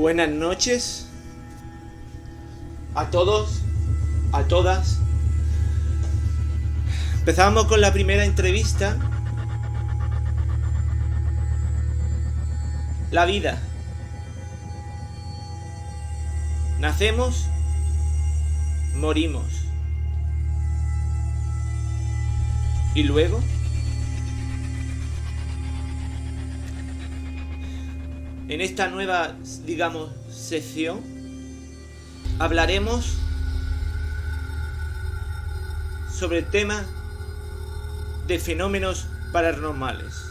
Buenas noches a todos, a todas. Empezamos con la primera entrevista. La vida. Nacemos, morimos. ¿Y luego? En esta nueva, sección, hablaremos sobre el tema de fenómenos paranormales.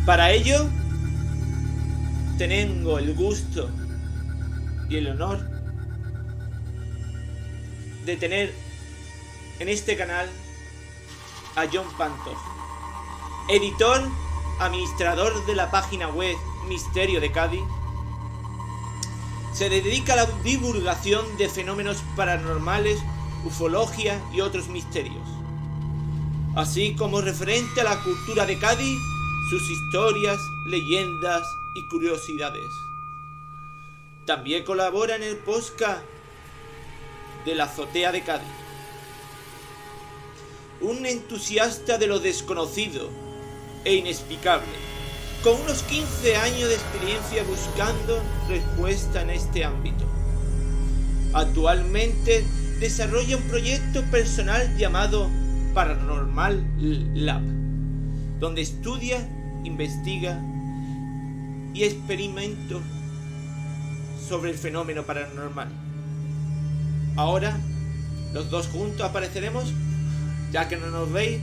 Para ello, tengo el gusto y el honor de tener en este canal a John Pantoja, editor, administrador de la página web Misterio de Cádiz. Se dedica a la divulgación de fenómenos paranormales, ufología y otros misterios, así como referente a la cultura de Cádiz, sus historias, leyendas y curiosidades. También colabora en el podcast de la Azotea de Cádiz. Un entusiasta de lo desconocido e inexplicable, con unos 15 años de experiencia buscando respuesta en este ámbito. Actualmente desarrolla un proyecto personal llamado Paranormal Lab, donde estudia, investiga y experimenta sobre el fenómeno paranormal. Ahora, los dos juntos apareceremos, ya que no nos veis,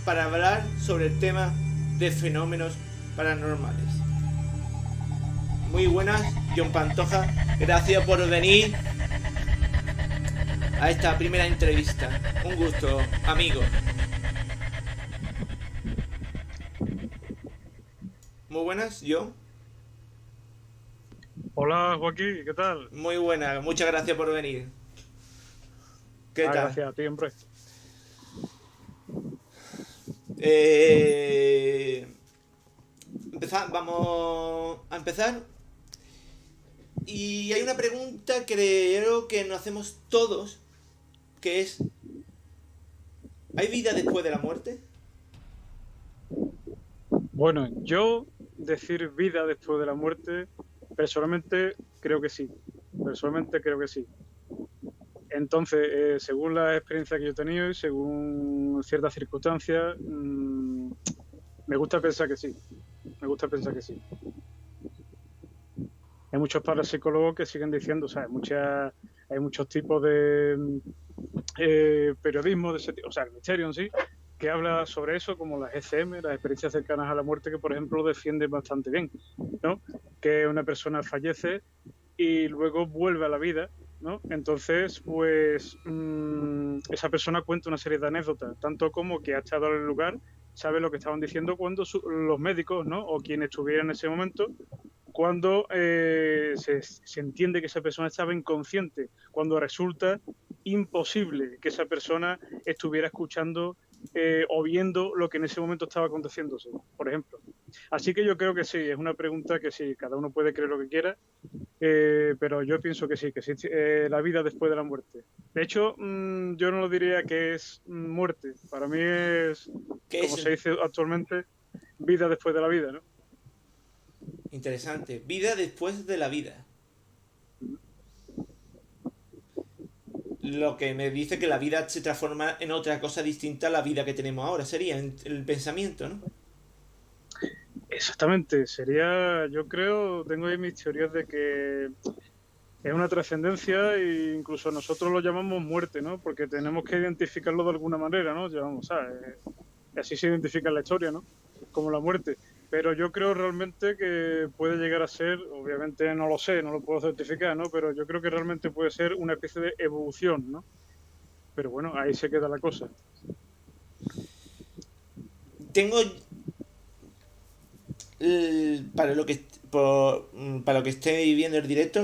para hablar sobre el tema de fenómenos paranormales. Muy buenas, John Pantoja. Gracias por venir a esta primera entrevista. Un gusto, amigo. Muy buenas, yo. Hola Joaquín, ¿qué tal? Muy buenas, muchas gracias por venir. ¿Qué tal? Gracias a ti, hombre. Vamos a empezar. Y hay una pregunta que creo que nos hacemos todos, que es: ¿hay vida después de la muerte? Bueno, yo decir vida después de la muerte, personalmente creo que sí. Entonces, según la experiencia que yo he tenido y según ciertas circunstancias, me gusta pensar que sí. Hay muchos parapsicólogos que siguen diciendo, o sea, hay muchos tipos de periodismo de ese tipo, o sea, el misterio en sí, que habla sobre eso, como las ECM, las experiencias cercanas a la muerte, que por ejemplo lo defienden bastante bien, ¿no? Que una persona fallece y luego vuelve a la vida, ¿no? Entonces, pues esa persona cuenta una serie de anécdotas, tanto como que ha estado en el lugar, sabe lo que estaban diciendo cuando los médicos, ¿no? O quien estuviera en ese momento, cuando se entiende que esa persona estaba inconsciente, cuando resulta imposible que esa persona estuviera escuchando o viendo lo que en ese momento estaba aconteciéndose, por ejemplo. Así que yo creo que sí, es una pregunta que sí, cada uno puede creer lo que quiera, pero yo pienso que sí, la vida después de la muerte. De hecho, yo no lo diría que es muerte, para mí es, como se dice actualmente, vida después de la vida, ¿no? Interesante. Vida después de la vida. Lo que me dice que la vida se transforma en otra cosa distinta a la vida que tenemos ahora. Sería el pensamiento, ¿no? Exactamente. Yo creo, tengo ahí mis teorías de que es una trascendencia e incluso nosotros lo llamamos muerte, ¿no? Porque tenemos que identificarlo de alguna manera, ¿no? Así se identifica en la historia, ¿no? Como la muerte. Pero yo creo realmente que puede llegar a ser, obviamente no lo sé, no lo puedo certificar, ¿no? Pero yo creo que realmente puede ser una especie de evolución, ¿no? Pero bueno, ahí se queda la cosa. Tengo para lo que estéis viendo el directo,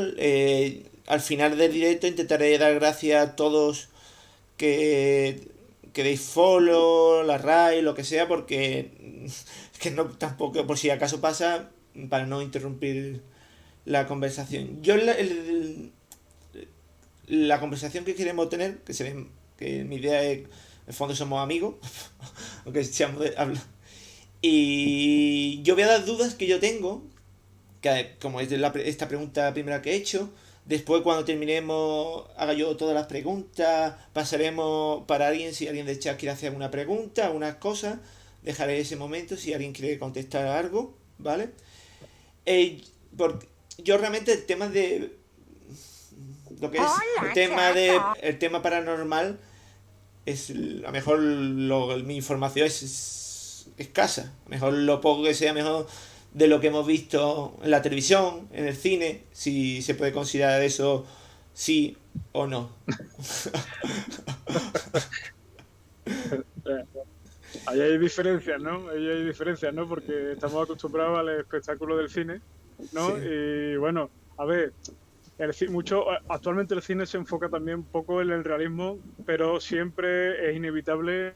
al final del directo intentaré dar gracias a todos que deis follow, la RAI, lo que sea, porque es que no tampoco, por si acaso pasa, para no interrumpir la conversación. La conversación que queremos tener, que mi idea es, en el fondo somos amigos, aunque seamos y yo voy a dar dudas que yo tengo, que como es esta pregunta primera que he hecho. Después, cuando terminemos, haga yo todas las preguntas. Pasaremos para alguien, si alguien del chat quiere hacer alguna pregunta, algunas cosas. Dejaré ese momento si alguien quiere contestar algo, ¿vale? Eh, porque yo realmente el tema de lo que es el tema paranormal es a lo mejor mi información es escasa. A lo mejor lo poco que sea, mejor de lo que hemos visto en la televisión, en el cine, si se puede considerar eso sí o no. Ahí hay diferencias, ¿no? Ahí hay diferencias, ¿no? Porque estamos acostumbrados al espectáculo del cine, ¿no? Sí. Y bueno, a ver, actualmente el cine se enfoca también un poco en el realismo, pero siempre es inevitable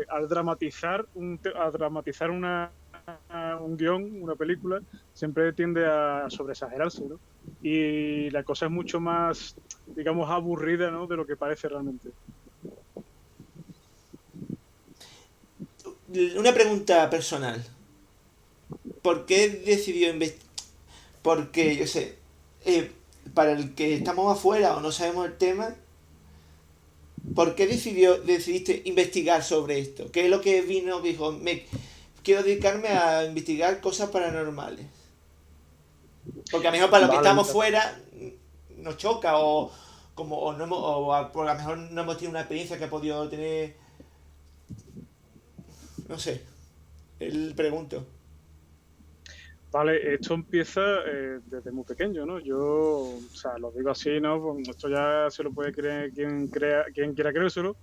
al dramatizar un guión, una película, siempre tiende a sobreexagerarse, ¿no? Y la cosa es mucho más, digamos, aburrida, ¿no? De lo que parece realmente. Una pregunta personal. ¿Por qué decidió investigar? Porque, yo sé, para el que estamos afuera o no sabemos el tema, ¿por qué decidiste investigar sobre esto? ¿Qué es lo que vino que dijo, quiero dedicarme a investigar cosas paranormales? Porque a lo mejor para los que estamos fuera nos choca o no hemos, por a lo mejor no hemos tenido una experiencia que ha podido tener, no sé, el pregunto. Vale, esto empieza desde muy pequeño, ¿no? Yo, o sea, lo digo así, ¿no? Pues esto ya se lo puede creer quien quiera creérselo,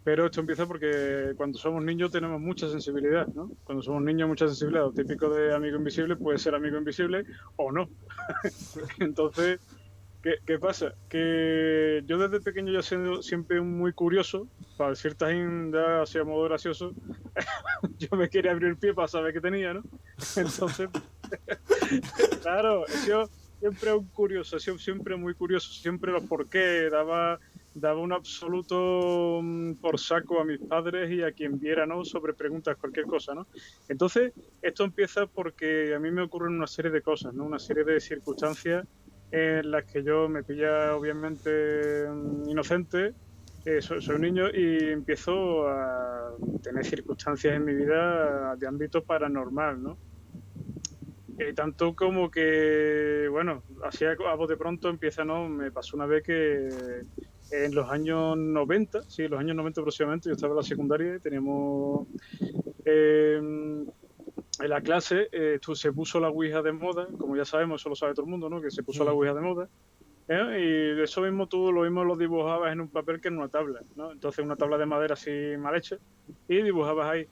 pero esto empieza porque cuando somos niños tenemos mucha sensibilidad, ¿no? Cuando somos niños mucha sensibilidad. Lo típico de amigo invisible puede ser amigo invisible o no. Entonces, ¿qué pasa? Que yo desde pequeño ya siendo siempre muy curioso, para decir tajín ya así a modo gracioso, yo me quería abrir el pie para saber qué tenía, ¿no? Entonces, claro, yo siempre un curioso, siempre muy curioso, siempre los por qué, daba un absoluto por saco a mis padres y a quien viera, ¿no? Sobre preguntas, cualquier cosa, ¿no? Entonces, esto empieza porque a mí me ocurren una serie de cosas, ¿no? Una serie de circunstancias en las que yo me pilla obviamente inocente, soy un niño y empiezo a tener circunstancias en mi vida de ámbito paranormal, ¿no? Tanto como que, bueno, así a voz de pronto empieza, ¿no? Me pasó una vez que en los años 90, sí, en los años 90 aproximadamente, yo estaba en la secundaria y teníamos en la clase, se puso la Ouija de moda, como ya sabemos, eso lo sabe todo el mundo, ¿no? Que se puso la Ouija de moda. Y de eso mismo tú lo mismo lo dibujabas en un papel que en una tabla, ¿no? Entonces una tabla de madera así mal hecha y dibujabas ahí.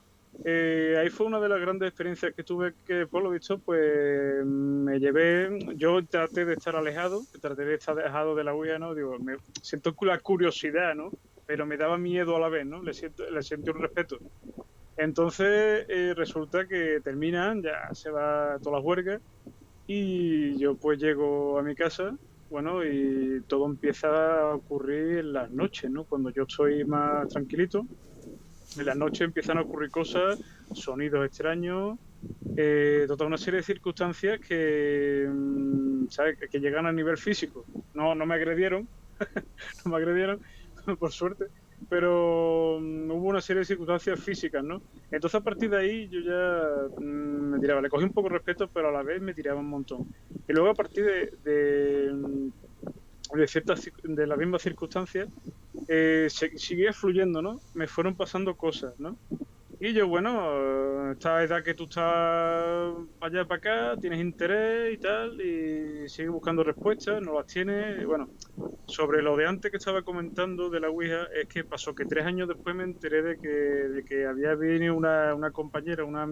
Ahí fue una de las grandes experiencias que tuve que, por lo visto, pues me llevé, yo traté de estar alejado de la Ouija, ¿no? Digo, me siento la curiosidad, ¿no? Pero me daba miedo a la vez, ¿no? Le siento un respeto. Entonces resulta que terminan, ya se va todas las huelgas y yo pues llego a mi casa, bueno, y todo empieza a ocurrir en las noches, ¿no? Cuando yo estoy más tranquilito, en las noches empiezan a ocurrir cosas, sonidos extraños, toda una serie de circunstancias que, ¿sabes? Que llegan a nivel físico. No me agredieron, no me agredieron, por suerte, pero hubo una serie de circunstancias físicas, ¿no? Entonces a partir de ahí yo ya me tiraba, le cogí un poco de respeto, pero a la vez me tiraba un montón. Y luego a partir de las mismas circunstancias, seguía fluyendo, ¿no? Me fueron pasando cosas, ¿no? Y yo, bueno, esta edad que tú estás para allá, para acá, tienes interés y tal, y sigues buscando respuestas, no las tienes, bueno, Sobre lo de antes que estaba comentando de la Ouija, es que pasó que 3 años después me enteré de que había venido una compañera, una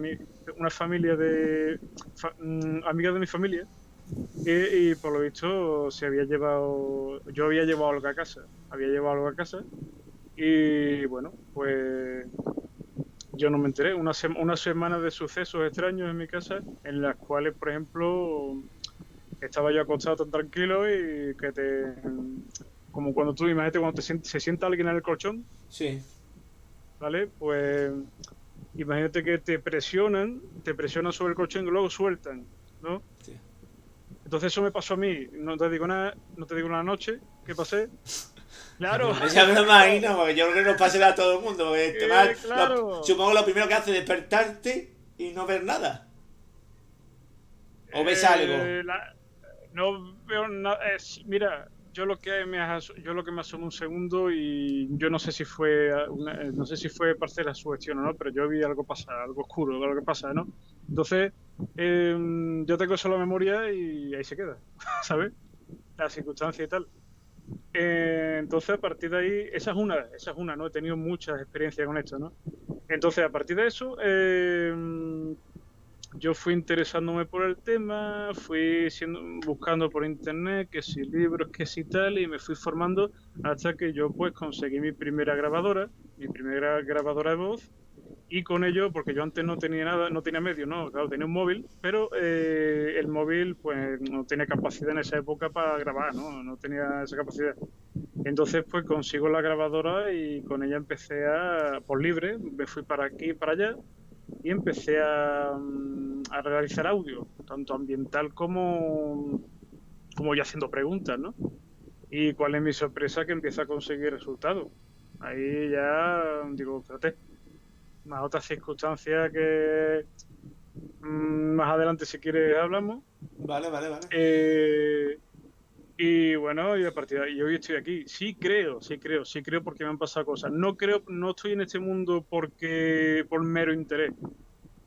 familia amiga de mi familia, y por lo visto yo había llevado algo a casa, y bueno, pues yo no me enteré. Una semana de sucesos extraños en mi casa, en las cuales, por ejemplo, estaba yo acostado tan tranquilo y como cuando tú, imagínate, cuando se sienta alguien en el colchón, Sí. ¿vale? Pues imagínate que te presionan sobre el colchón y luego sueltan, ¿no? Sí. Entonces eso me pasó a mí, no te digo nada, no te digo una noche que pasé. Claro, Ya me lo imagino, porque yo creo que nos pasará a todo el mundo. Porque claro. supongo lo primero que hace es despertarte y no ver nada. ¿O ves algo? Eh, la- no veo nada. Mira, yo lo que me asomé un segundo y yo no sé si fue no sé si fue parte de la sugestión o no, pero yo vi algo pasar, algo oscuro, algo que pasa, ¿no? Entonces, yo tengo solo memoria y ahí se queda, ¿sabes? La circunstancia y tal. Entonces, a partir de ahí, esa es una, ¿no? He tenido muchas experiencias con esto, ¿no? Entonces, a partir de eso, yo fui interesándome por el tema, buscando por internet, que si libros, que si tal, y me fui formando hasta que yo pues conseguí mi primera grabadora de voz, y con ello, porque yo antes no tenía nada, no tenía medio, no, claro, tenía un móvil, pero el móvil pues no tenía capacidad en esa época para grabar, ¿no? No tenía esa capacidad. Entonces pues consigo la grabadora y con ella por libre, me fui para aquí y para allá y empecé a realizar audio, tanto ambiental como ya haciendo preguntas, ¿no? Y cuál es mi sorpresa, que empieza a conseguir resultados. Ahí ya digo, espérate, más otras circunstancias que más adelante si quieres hablamos. Vale, vale, vale. Eh, y bueno, y a partir de ahí, hoy estoy aquí. Sí creo porque me han pasado cosas. No estoy en este mundo por mero interés.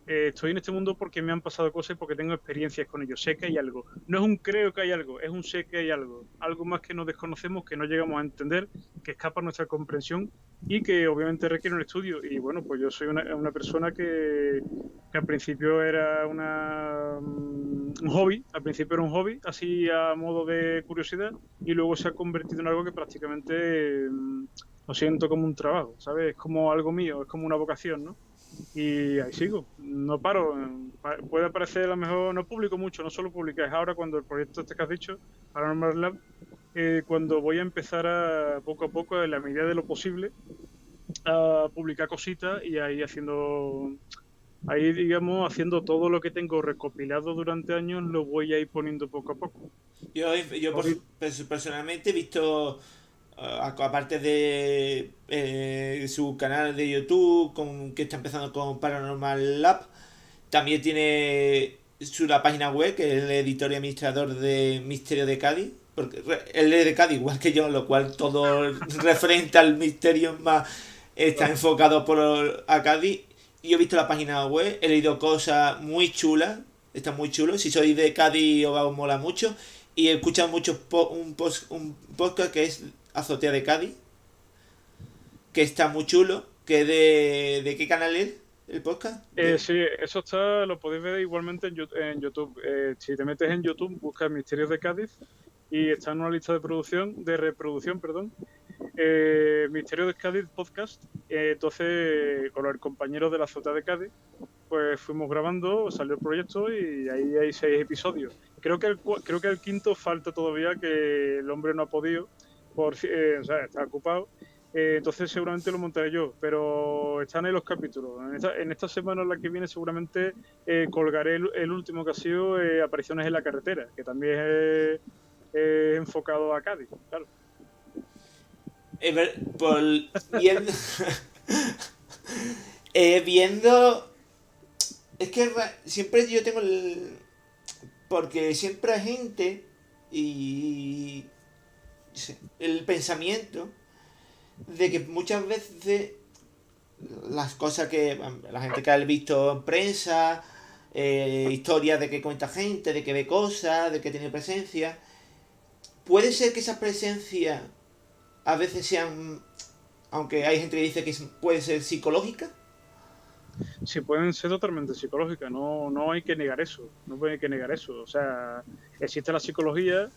Estoy en este mundo porque me han pasado cosas y porque tengo experiencias con ellos. Sé que hay algo. No es un creo que hay algo, es un sé que hay algo. Algo más que no desconocemos, que no llegamos a entender, que escapa a nuestra comprensión y que obviamente requiere un estudio. Y bueno, pues yo soy una persona que al principio era un hobby, así a modo de curiosidad, y luego se ha convertido en algo que prácticamente lo siento como un trabajo, ¿sabes? Es como algo mío, es como una vocación, ¿no? Y ahí sigo, no paro. Puede parecer a lo mejor, no publico mucho, no solo publico, es ahora cuando el proyecto este que has dicho, Paranormal Lab, cuando voy a empezar poco a poco, en la medida de lo posible, a publicar cositas y ahí digamos, haciendo todo lo que tengo recopilado durante años, lo voy a ir poniendo poco a poco. Personalmente he visto, aparte de su canal de YouTube, que está empezando con Paranormal Lab, también tiene la página web, que es el editor y administrador de Misterio de Cádiz. Porque él es de Cádiz, igual que yo, lo cual todo referente al misterio más está enfocado a Cádiz. Y he visto la página web, he leído cosas muy chulas, está muy chulo. Si sois de Cádiz os va a mola mucho. Y he escuchado mucho un podcast que es Azotea de Cádiz, que está muy chulo. Que ¿De qué canal es el podcast? Sí, lo podéis ver igualmente en YouTube. Si te metes en YouTube, buscas Misterios de Cádiz y está en una lista de reproducción, perdón. Misterios de Cádiz Podcast. Entonces, con el compañero de la Azotea de Cádiz, pues fuimos grabando, salió el proyecto y ahí hay 6 episodios. Creo que el quinto falta todavía, que el hombre no ha podido, o sea, está ocupado. Entonces seguramente lo montaré yo, pero están ahí los capítulos. En esta semana, la que viene, seguramente colgaré el último, que ha sido Apariciones en la carretera, que también es enfocado a Cádiz, claro. Por viendo, viendo, es que siempre yo tengo porque siempre hay gente y el pensamiento de que muchas veces las cosas que la gente que ha visto en prensa, historias de que cuenta gente, de que ve cosas, de que tiene presencia, ¿Puede ser que esa presencia a veces sean, aunque hay gente que dice que puede ser psicológica? Sí, pueden ser totalmente psicológicas, no hay que negar eso, no hay que negar eso. O sea, existe la psicología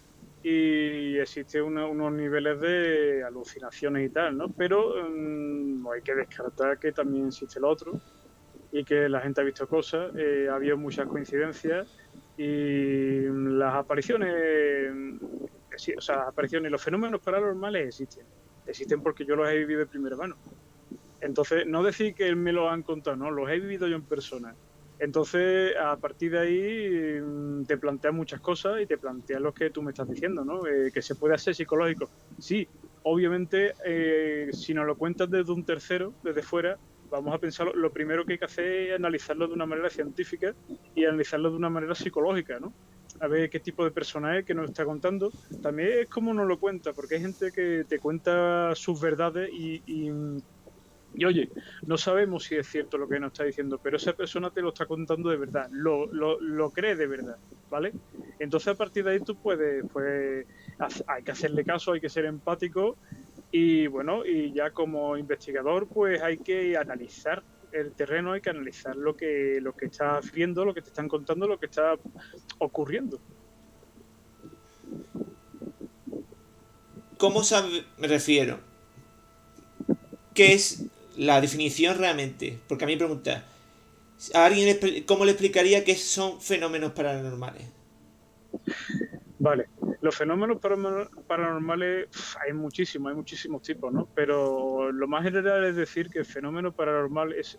y existe unos niveles de alucinaciones y tal, ¿no? Pero no hay que descartar que también existe lo otro y que la gente ha visto cosas, ha habido muchas coincidencias y las apariciones, o sea, las apariciones y los fenómenos paranormales existen porque yo los he vivido de primera mano. Entonces, no decir que me lo han contado, no, los he vivido yo en persona. Entonces, a partir de ahí, te planteas muchas cosas y te planteas lo que tú me estás diciendo, ¿no? Que se puede hacer psicológico. Sí, obviamente, si nos lo cuentas desde un tercero, desde fuera, vamos a pensar, lo primero que hay que hacer es analizarlo de una manera científica y analizarlo de una manera psicológica, ¿no? A ver qué tipo de personaje que nos está contando. También es como nos lo cuenta, porque hay gente que te cuenta sus verdades y oye, no sabemos si es cierto lo que nos está diciendo, pero esa persona te lo está contando de verdad, lo cree de verdad, ¿vale? Entonces a partir de ahí tú puedes, pues, hay que hacerle caso, hay que ser empático y bueno, y ya como investigador, pues hay que analizar el terreno, hay que analizar lo que estás viendo, lo que te están contando, lo que está ocurriendo. ¿Cómo sabe, me refiero? ¿Qué es la definición realmente? Porque a mí me pregunta, ¿a alguien cómo le explicaría qué son fenómenos paranormales? Vale, los fenómenos paranormales hay muchísimos tipos, ¿no? Pero lo más general es decir que el fenómeno paranormal es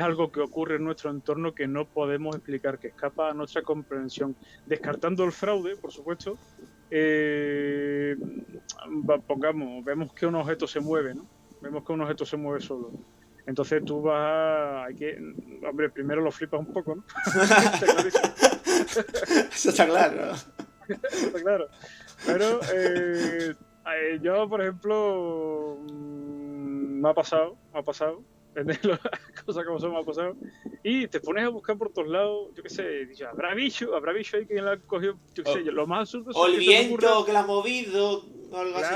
algo que ocurre en nuestro entorno que no podemos explicar, que escapa a nuestra comprensión. Descartando el fraude, por supuesto, eh, pongamos, vemos que un objeto se mueve, ¿no? Vemos que un objeto se mueve solo. Entonces tú vas a... hombre, primero lo flipas un poco, ¿no? Está clarísimo. Eso está claro, ¿no? Está claro. Pero yo, por ejemplo, me ha pasado, las cosas como son, me ha pasado, y te pones a buscar por todos lados, yo qué sé, dices, habrá bicho ahí que la ha cogido, yo qué sé, lo más absurdo O el que se me ocurre, viento que la ha movido, o algo así.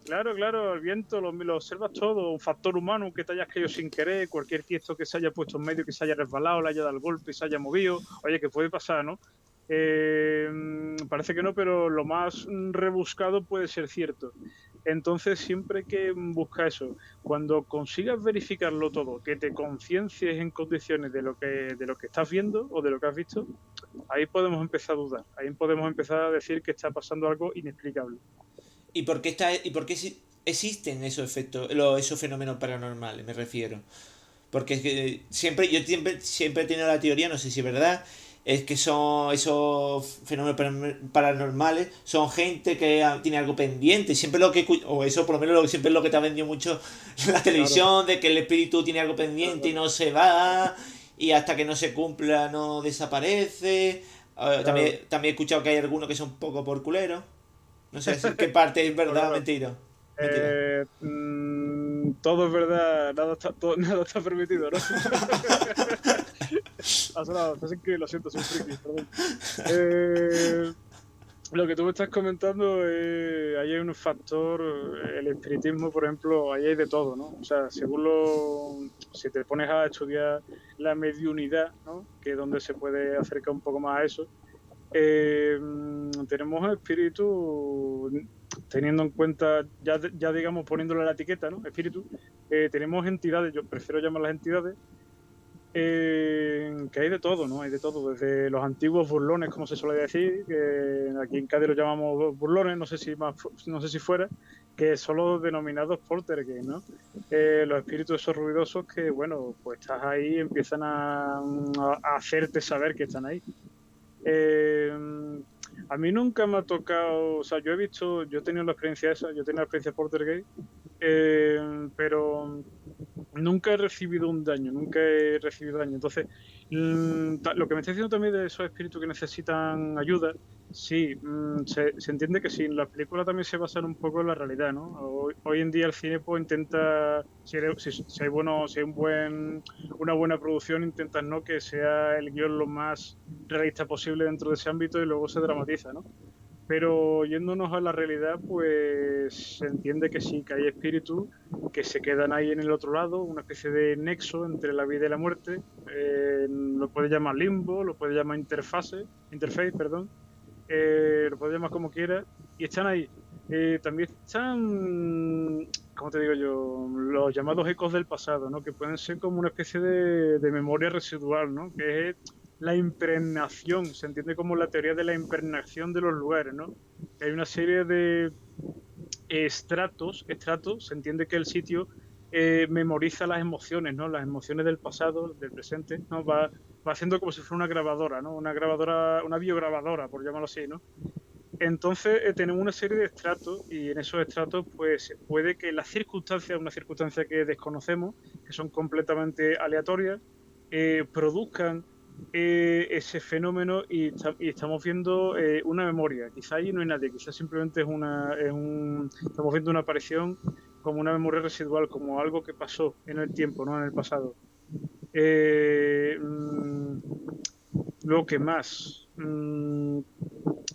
claro, claro, el viento lo observas todo, un factor humano que te hayas caído sin querer, cualquier tiesto que se haya puesto en medio, que se haya resbalado, le haya dado el golpe y se haya movido, oye, que puede pasar, ¿no? Parece que no, pero lo más rebuscado puede ser cierto. Entonces, siempre que busca eso, cuando consigas verificarlo todo, que te conciencies en condiciones de lo que estás viendo o de lo que has visto, ahí podemos empezar a dudar, ahí podemos empezar a decir que está pasando algo inexplicable. ¿Y por qué existen esos efectos, esos fenómenos paranormales, me refiero? Porque es que siempre he tenido la teoría, no sé si es verdad, es que son esos fenómenos paranormales, son gente que tiene algo pendiente. Siempre lo que, o eso por lo menos siempre es lo que te ha vendido mucho la Claro, televisión, de que el espíritu tiene algo pendiente y claro, no se va, y hasta que no se cumpla no desaparece. claro. También he escuchado que hay algunos que son un poco por culero. No sé si qué parte es Claro, verdad o claro. mentira. Mentira. Todo es verdad, nada está permitido, ¿no? Ha sonado, así que lo siento, soy un friki, perdón. Eh, lo que tú me estás comentando, ahí hay un factor, el espiritismo, por ejemplo, ahí hay de todo, ¿no? O sea, si te pones a estudiar la mediunidad, ¿no? Que es donde se puede acercar un poco más a eso, tenemos espíritu, teniendo en cuenta, ya digamos poniéndole la etiqueta, ¿no? Espíritu, tenemos entidades, yo prefiero llamarlas entidades, que hay de todo, ¿no? Hay de todo, desde los antiguos burlones, como se suele decir, que aquí en Cádiz lo llamamos burlones, no sé si fuera, que son los denominados poltergeist, ¿no? Los espíritus esos ruidosos que, bueno, pues estás ahí y empiezan a hacerte saber que están ahí. Eh, a mí nunca me ha tocado, o sea, yo he tenido la experiencia esa, yo he tenido la experiencia Poltergeist, pero nunca he recibido un daño, nunca he recibido daño. Entonces, lo que me está diciendo también de esos espíritus que necesitan ayuda, Sí, se entiende que sí. La película también se basa un poco en la realidad, ¿no? Hoy en día el cine pues intenta, si hay bueno, si hay una buena producción, intentas, ¿no?, que sea el guión lo más realista posible dentro de ese ámbito y luego se dramatiza, ¿no? Pero yéndonos a la realidad, pues se entiende que sí, que hay espíritus que se quedan ahí en el otro lado, una especie de nexo entre la vida y la muerte. Lo puede llamar limbo, lo puede llamar interface, perdón, lo puedes llamar como quieras, y están ahí. También están, ¿cómo te digo yo? Los llamados ecos del pasado, ¿no? Que pueden ser como una especie de memoria residual, ¿no? Que es la impregnación, se entiende como la teoría de la impregnación de los lugares, ¿no? Que hay una serie de estratos, se entiende que el sitio memoriza las emociones, ¿no? Las emociones del pasado, del presente, ¿no? Va haciendo como si fuera una grabadora, ¿no? Una grabadora, una biograbadora, por llamarlo así, ¿no? Entonces tenemos una serie de estratos y en esos estratos pues puede que las circunstancias, una circunstancia que desconocemos, que son completamente aleatorias, produzcan ese fenómeno y estamos viendo una memoria. Quizá ahí no hay nadie, quizá simplemente estamos viendo una aparición como una memoria residual, como algo que pasó en el tiempo, ¿no? En el pasado. Eh, mm, Luego, ¿qué más?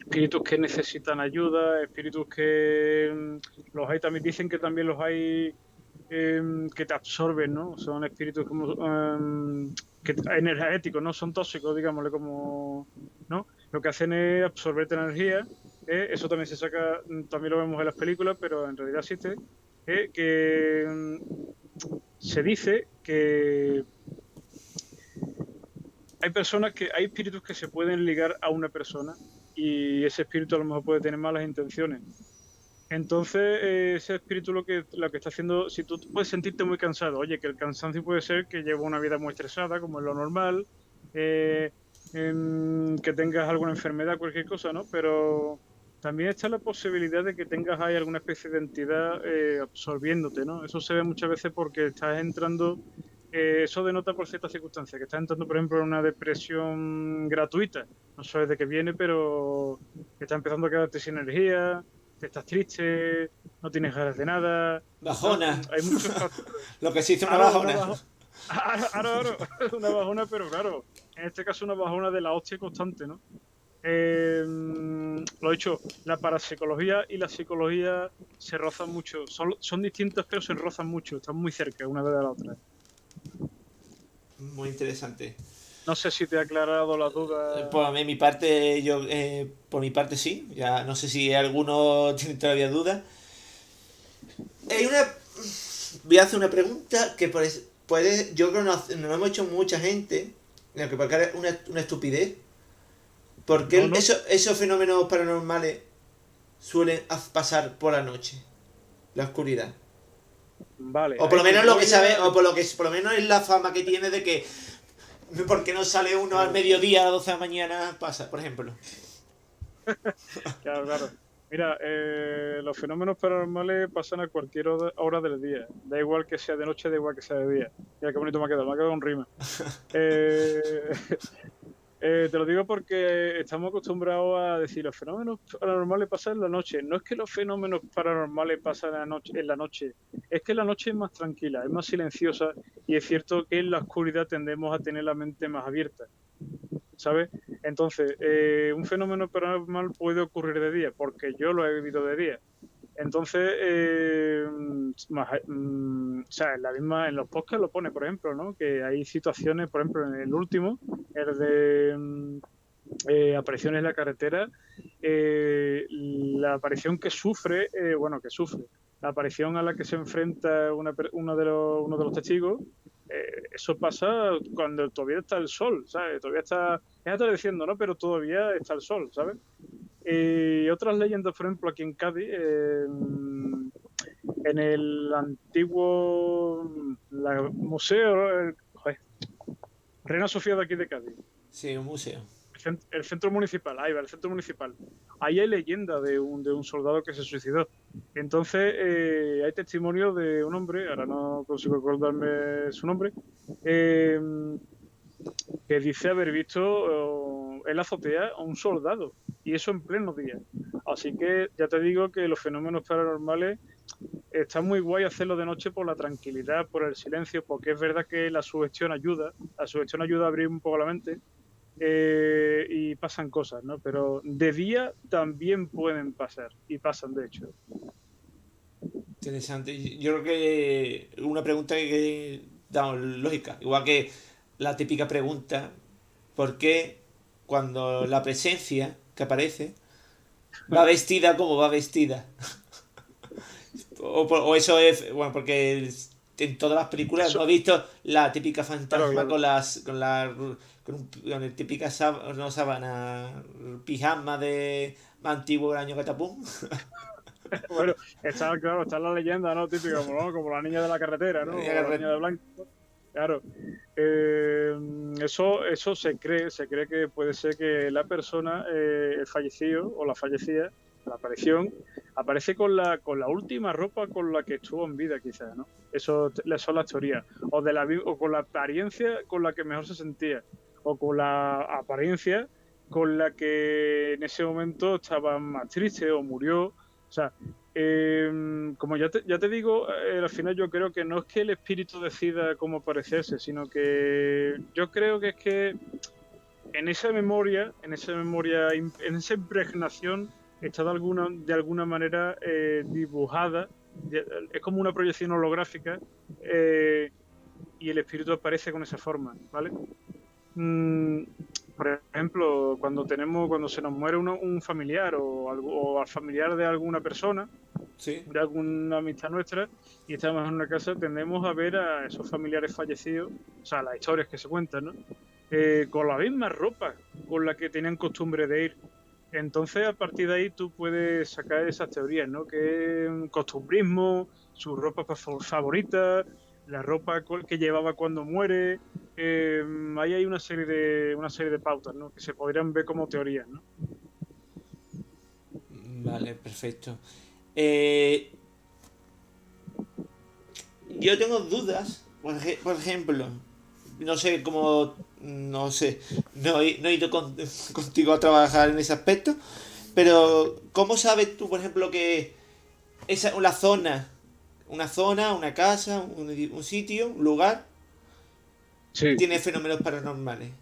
Espíritus que necesitan ayuda, espíritus que los hay, también dicen que también los hay que te absorben, ¿no? Son espíritus como energéticos, ¿no? Son tóxicos, digámosle, como, ¿no? Lo que hacen es absorberte energía. Eso también se saca, también lo vemos en las películas, pero en realidad existe. Que se dice que hay espíritus que se pueden ligar a una persona y ese espíritu a lo mejor puede tener malas intenciones. Entonces, ese espíritu lo que está haciendo, si tú puedes sentirte muy cansado, oye, que el cansancio puede ser que llevo una vida muy estresada, como es lo normal, eh, que tengas alguna enfermedad, cualquier cosa, ¿no? Pero también está la posibilidad de que tengas ahí alguna especie de entidad absorbiéndote, ¿no? Eso se ve muchas veces porque estás entrando, eso denota por ciertas circunstancias, que estás entrando, por ejemplo, en una depresión gratuita, no sabes de qué viene, pero estás empezando a quedarte sin energía, estás triste, no tienes ganas de nada, ¿no? Bajona. Hay muchos factores. Lo que se dice una Ahora, una bajona. bajo, ahora, una bajona, pero claro, en este caso una bajona de la hostia constante, ¿no? Lo he dicho, la parapsicología y la psicología se rozan mucho, son distintas pero se rozan mucho, están muy cerca una de la otra. Muy interesante. No sé si te ha aclarado las dudas. Por mi parte, por mi parte sí. Ya no sé si alguno tiene todavía dudas. Hay una. Voy a hacer una pregunta que puede, yo creo que no lo hemos hecho mucha gente. Que parece una estupidez. ¿Por qué No, no. esos fenómenos paranormales suelen pasar por la noche? La oscuridad. Vale, O por lo menos yo lo que voy sabe, a... o por lo menos es la fama que tiene de que ¿por qué no sale uno al mediodía a las 12 de la mañana? Pasa, por ejemplo. Claro, claro. Mira, los fenómenos paranormales pasan a cualquier hora del día. Da igual que sea de noche, da igual que sea de día. Mira qué bonito me ha quedado con rima. Eh, te lo digo porque estamos acostumbrados a decir los fenómenos paranormales pasan en la noche. No es que los fenómenos paranormales pasan en la noche, es que la noche es más tranquila, es más silenciosa y es cierto que en la oscuridad tendemos a tener la mente más abierta, ¿sabes? Entonces, un fenómeno paranormal puede ocurrir de día, porque yo lo he vivido de día. Entonces, o sea, en los podcasts lo pone, por ejemplo, ¿no? Que hay situaciones, por ejemplo, en el último, el de apariciones en la carretera, la aparición que sufre, la aparición a la que se enfrenta uno de los testigos, eso pasa cuando todavía está el sol, ¿sabes? Todavía está, es atardeciendo, ¿no? Pero todavía está el sol, ¿sabes? Y otras leyendas, por ejemplo, aquí en Cádiz, en el antiguo museo, Reina Sofía de aquí de Cádiz, Sí, un museo. el centro municipal, ahí va, el centro municipal. Ahí hay leyenda de un soldado que se suicidó. Entonces, hay testimonio de un hombre, ahora no consigo acordarme su nombre, que dice haber visto en la azotea a un soldado, y eso en pleno día. Así que ya te digo que los fenómenos paranormales está muy guay hacerlo de noche por la tranquilidad, por el silencio, porque es verdad que la sugestión ayuda a abrir un poco la mente, y pasan cosas, ¿no? Pero de día también pueden pasar, y pasan de hecho. Interesante. Yo creo que una pregunta que da lógica. Igual que la típica pregunta, ¿por qué cuando la presencia que aparece va vestida como va vestida? O eso es, bueno, porque en todas las películas Eso, hemos visto la típica claro, fantasma claro. con la típica sábana, no sábana, pijama de antiguo año catapum. Bueno, está, claro, está la leyenda, ¿no? Típica, ¿no? Como la niña de la carretera, ¿no? O la niña de blanco. Claro. Eso se cree que puede ser que la persona, el fallecido o la fallecida, la aparición, aparece con la última ropa con la que estuvo en vida, quizás, ¿no? Eso son las teorías. O con la apariencia con la que mejor se sentía. O con la apariencia con la que en ese momento estaba más triste o murió. O sea, como ya te digo, al final yo creo que no es que el espíritu decida cómo parecerse, sino que yo creo que es que en esa impregnación está de alguna manera dibujada, es como una proyección holográfica, y el espíritu aparece con esa forma, ¿vale? Mm, por ejemplo, cuando se nos muere un familiar o al familiar de alguna persona, Sí. de alguna amistad nuestra, y estamos en una casa, tendemos a ver a esos familiares fallecidos, o sea, las historias que se cuentan, ¿no? Con la misma ropa con la que tenían costumbre de ir. Entonces, a partir de ahí tú puedes sacar esas teorías, ¿no? Que es costumbrismo, su ropa favorita, la ropa que llevaba cuando muere. Ahí hay una serie de pautas, ¿no? Que se podrían ver como teorías, ¿no? Vale, perfecto. Eh, yo tengo dudas, por ejemplo, no sé cómo, no sé, no he ido contigo a trabajar en ese aspecto, pero ¿cómo sabes tú, por ejemplo, que esa, una zona, una casa, un sitio, un lugar, Sí. tiene fenómenos paranormales?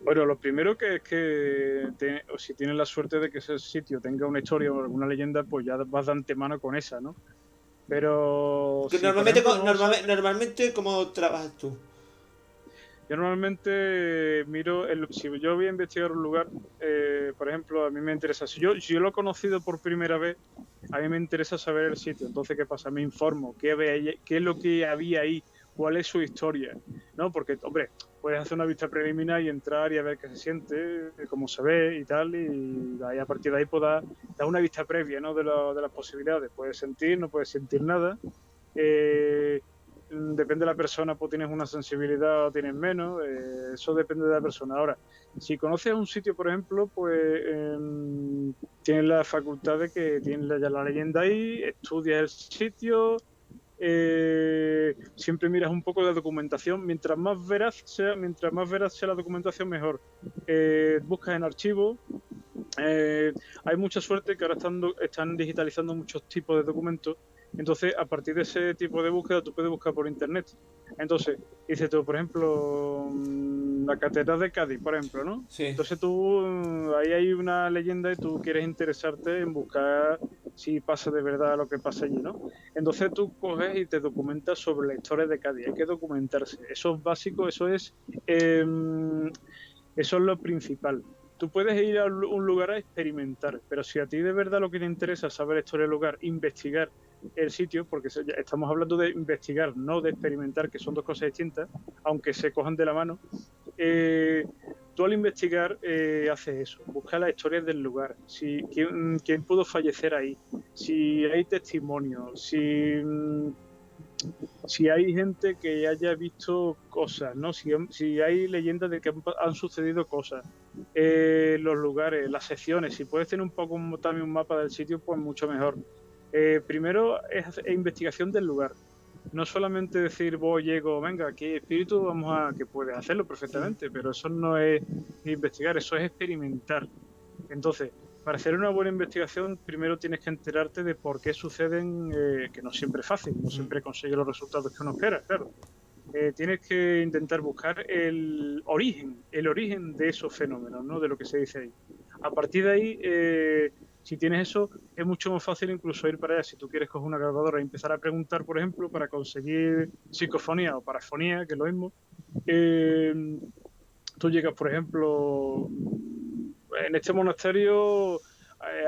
Bueno, lo primero que es que o si tienes la suerte de que ese sitio tenga una historia o alguna leyenda, pues ya vas de antemano con esa, ¿no? Pero Que si, por ejemplo, no lo sabes, normalmente, ¿cómo trabajas tú? yo normalmente miro, si yo voy a investigar un lugar, por ejemplo, a mí me interesa, si yo lo he conocido por primera vez, a mí me interesa saber el sitio. Entonces, ¿qué pasa? Me informo, qué es lo que había ahí, cuál es su historia, ¿no? Porque, hombre, puedes hacer una vista preliminar y entrar y a ver qué se siente, cómo se ve y tal, y ahí, a partir de ahí puedas dar una vista previa, ¿no? De las posibilidades. Puedes sentir, no puedes sentir nada. Depende de la persona, pues tienes una sensibilidad o tienes menos, eso depende de la persona. Ahora, si conoces un sitio, por ejemplo, pues tienes la facultad de que tienes ya la leyenda ahí, estudias el sitio, siempre miras un poco de documentación, mientras más veraz sea la documentación, mejor. Buscas en archivos. Hay mucha suerte que ahora están digitalizando muchos tipos de documentos. Entonces, a partir de ese tipo de búsqueda, tú puedes buscar por internet. Entonces, dices tú, por ejemplo, la Catedral de Cádiz, por ejemplo, ¿no? Sí. Entonces ahí hay una leyenda y tú quieres interesarte en buscar si pasa de verdad lo que pasa allí, ¿no? Entonces tú coges y te documentas sobre la historia de Cádiz. Hay que documentarse. Eso es básico, eso es lo principal. Tú puedes ir a un lugar a experimentar, pero si a ti de verdad lo que te interesa es saber la historia del lugar, investigar el sitio, porque estamos hablando de investigar, no de experimentar, que son dos cosas distintas, aunque se cojan de la mano, tú al investigar haces eso, buscar las historias del lugar, quién pudo fallecer ahí, si hay testimonios, si hay gente que haya visto cosas, ¿no? Si hay leyendas de que han sucedido cosas, los lugares, las secciones, si puedes tener un poco también un mapa del sitio, pues mucho mejor. Primero es investigación del lugar. no solamente decir voy, llego, venga, aquí hay espíritu, vamos a, que puedes hacerlo Mm. perfectamente, pero eso no es investigar, eso es experimentar. Entonces, para hacer una buena investigación, primero tienes que enterarte de por qué suceden, que no siempre es fácil, no Mm. siempre consigue los resultados que uno espera, claro. Tienes que intentar buscar el origen de esos fenómenos, ¿no? De lo que se dice ahí. A partir de ahí, si tienes eso, es mucho más fácil incluso ir para allá. Si tú quieres coger una grabadora y empezar a preguntar, por ejemplo, para conseguir psicofonía o parafonía, que es lo mismo, eh, tú llegas, por ejemplo, en este monasterio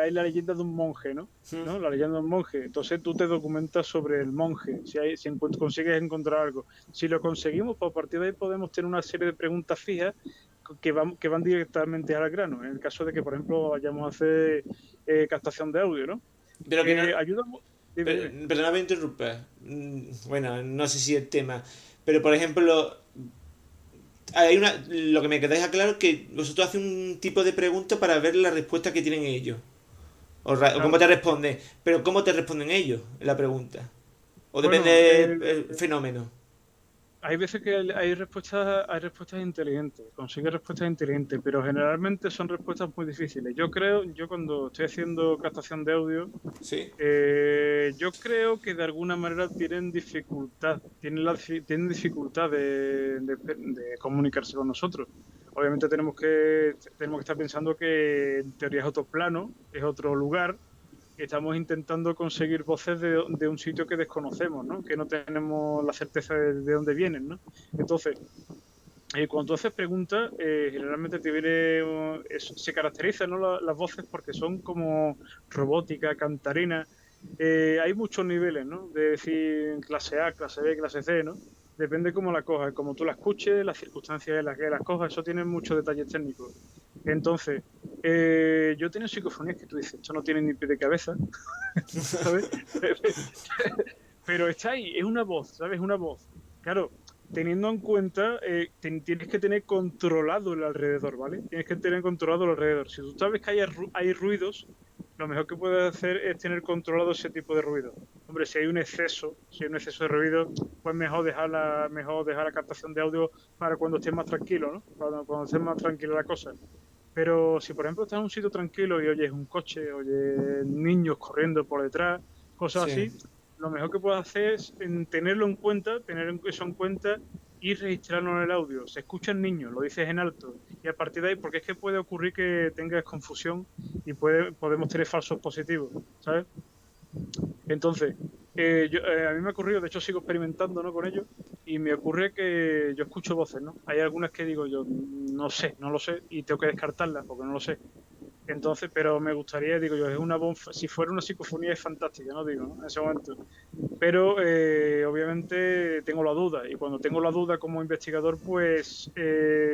hay la leyenda de un monje, ¿no? Mm. ¿No? La leyenda de un monje. Entonces tú te documentas sobre el monje, si consigues encontrar algo. Si lo conseguimos, pues a partir de ahí podemos tener una serie de preguntas fijas que van directamente al grano. En el caso de que, por ejemplo, vayamos a hacer captación de audio, ¿no? Pero que no, Ayuda. Dime, dime. perdóname interrumpir. Bueno, no sé si el tema, pero por ejemplo, lo que me quedáis claro es que vosotros hacéis un tipo de pregunta para ver la respuesta que tienen ellos. O cómo Claro. te responden. Pero ¿cómo te responden ellos en la pregunta? O depende Bueno, del fenómeno. hay veces que hay respuestas inteligentes, consigue respuestas inteligentes, pero generalmente son respuestas muy difíciles. Yo cuando estoy haciendo captación de audio, ¿Sí? yo creo que de alguna manera tienen dificultad de comunicarse con nosotros. Obviamente tenemos que estar pensando que en teoría es otro plano, es otro lugar. Estamos intentando conseguir voces de un sitio que desconocemos, ¿no? Que no tenemos la certeza de dónde vienen, ¿no? Entonces, cuando tú haces preguntas, generalmente se caracterizan, ¿no? Las voces porque son como robótica, cantarinas. Hay muchos niveles, ¿no? De decir clase A, clase B, clase C, ¿no? Depende cómo la cojas, como tú la escuches, las circunstancias en las que las cojas, eso tiene muchos detalles técnicos. Entonces, yo tengo psicofonías que tú dices, esto no tiene ni pie de cabeza, ¿sabes? Pero está ahí, es una voz, ¿sabes? Una voz. Claro, teniendo en cuenta, tienes que tener controlado el alrededor, ¿vale? Tienes que tener controlado el alrededor. Si tú sabes que hay ruidos, lo mejor que puedes hacer es tener controlado ese tipo de ruido. Hombre, si hay un exceso de ruido, pues mejor dejar la captación de audio para cuando estés más tranquilo, ¿no? Cuando estés más tranquila la cosa. Pero si, por ejemplo, estás en un sitio tranquilo y oyes un coche, oyes niños corriendo por detrás, cosas Sí. así, lo mejor que puedes hacer es tenerlo en cuenta, tener eso en cuenta y registrarlo en el audio. Se escuchan niños, lo dices en alto. Y a partir de ahí, porque es que puede ocurrir que tengas confusión y podemos tener falsos positivos, ¿sabes? Entonces, a mí me ha ocurrido, de hecho sigo experimentando, ¿no? Con ello, y me ocurre que yo escucho voces, ¿no? Hay algunas que digo yo, no sé, no lo sé, y tengo que descartarlas porque no lo sé. Entonces, pero me gustaría, digo yo, es una voz, si fuera una psicofonía es fantástica, ¿no? Digo, ¿no? En ese momento. Pero obviamente tengo la duda, y cuando tengo la duda como investigador, pues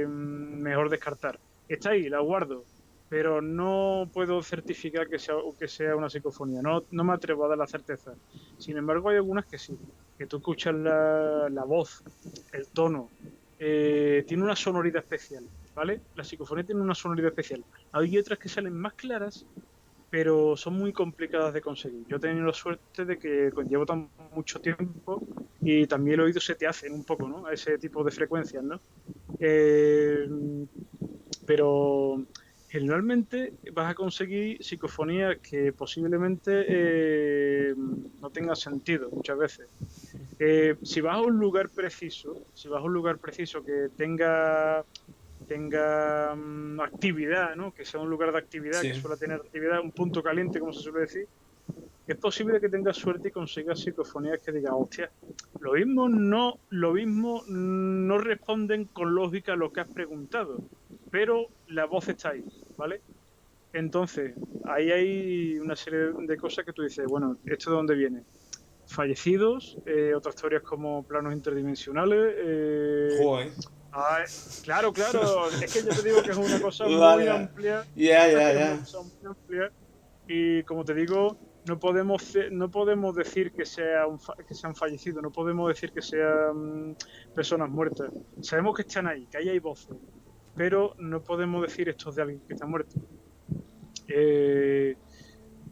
mejor descartar. Está ahí, la guardo, pero no puedo certificar que sea una psicofonía, no me atrevo a dar la certeza. Sin embargo, hay algunas que sí, que tú escuchas la voz, el tono, tiene una sonoridad especial, ¿vale? La psicofonía tiene una sonoridad especial. Hay otras que salen más claras, pero son muy complicadas de conseguir. Yo he tenido la suerte de que llevo tan mucho tiempo y también el oído se te hacen un poco, ¿no? A ese tipo de frecuencias, ¿no? Eh, pero generalmente vas a conseguir psicofonías que posiblemente no tengan sentido muchas veces. Si vas a un lugar preciso, si vas a un lugar preciso que tenga actividad, ¿no? Que sea un lugar de actividad, que Sí. suele tener actividad, un punto caliente, como se suele decir, es posible que tengas suerte y consigas psicofonías que digan, hostia, lo mismo no responden con lógica a lo que has preguntado, pero la voz está ahí, ¿vale? Entonces, ahí hay una serie de cosas que tú dices, bueno, ¿esto de dónde viene? Fallecidos, otras teorías como planos interdimensionales, Joder. Ah, claro, claro. Es que yo te digo que es una cosa muy Vale. amplia, Ya, ya, es una ya. cosa muy amplia y como te digo, no podemos decir que sean fallecidos, no podemos decir que sean personas muertas. Sabemos que están ahí, que ahí hay voces, pero no podemos decir esto es de alguien que está muerto. Eh,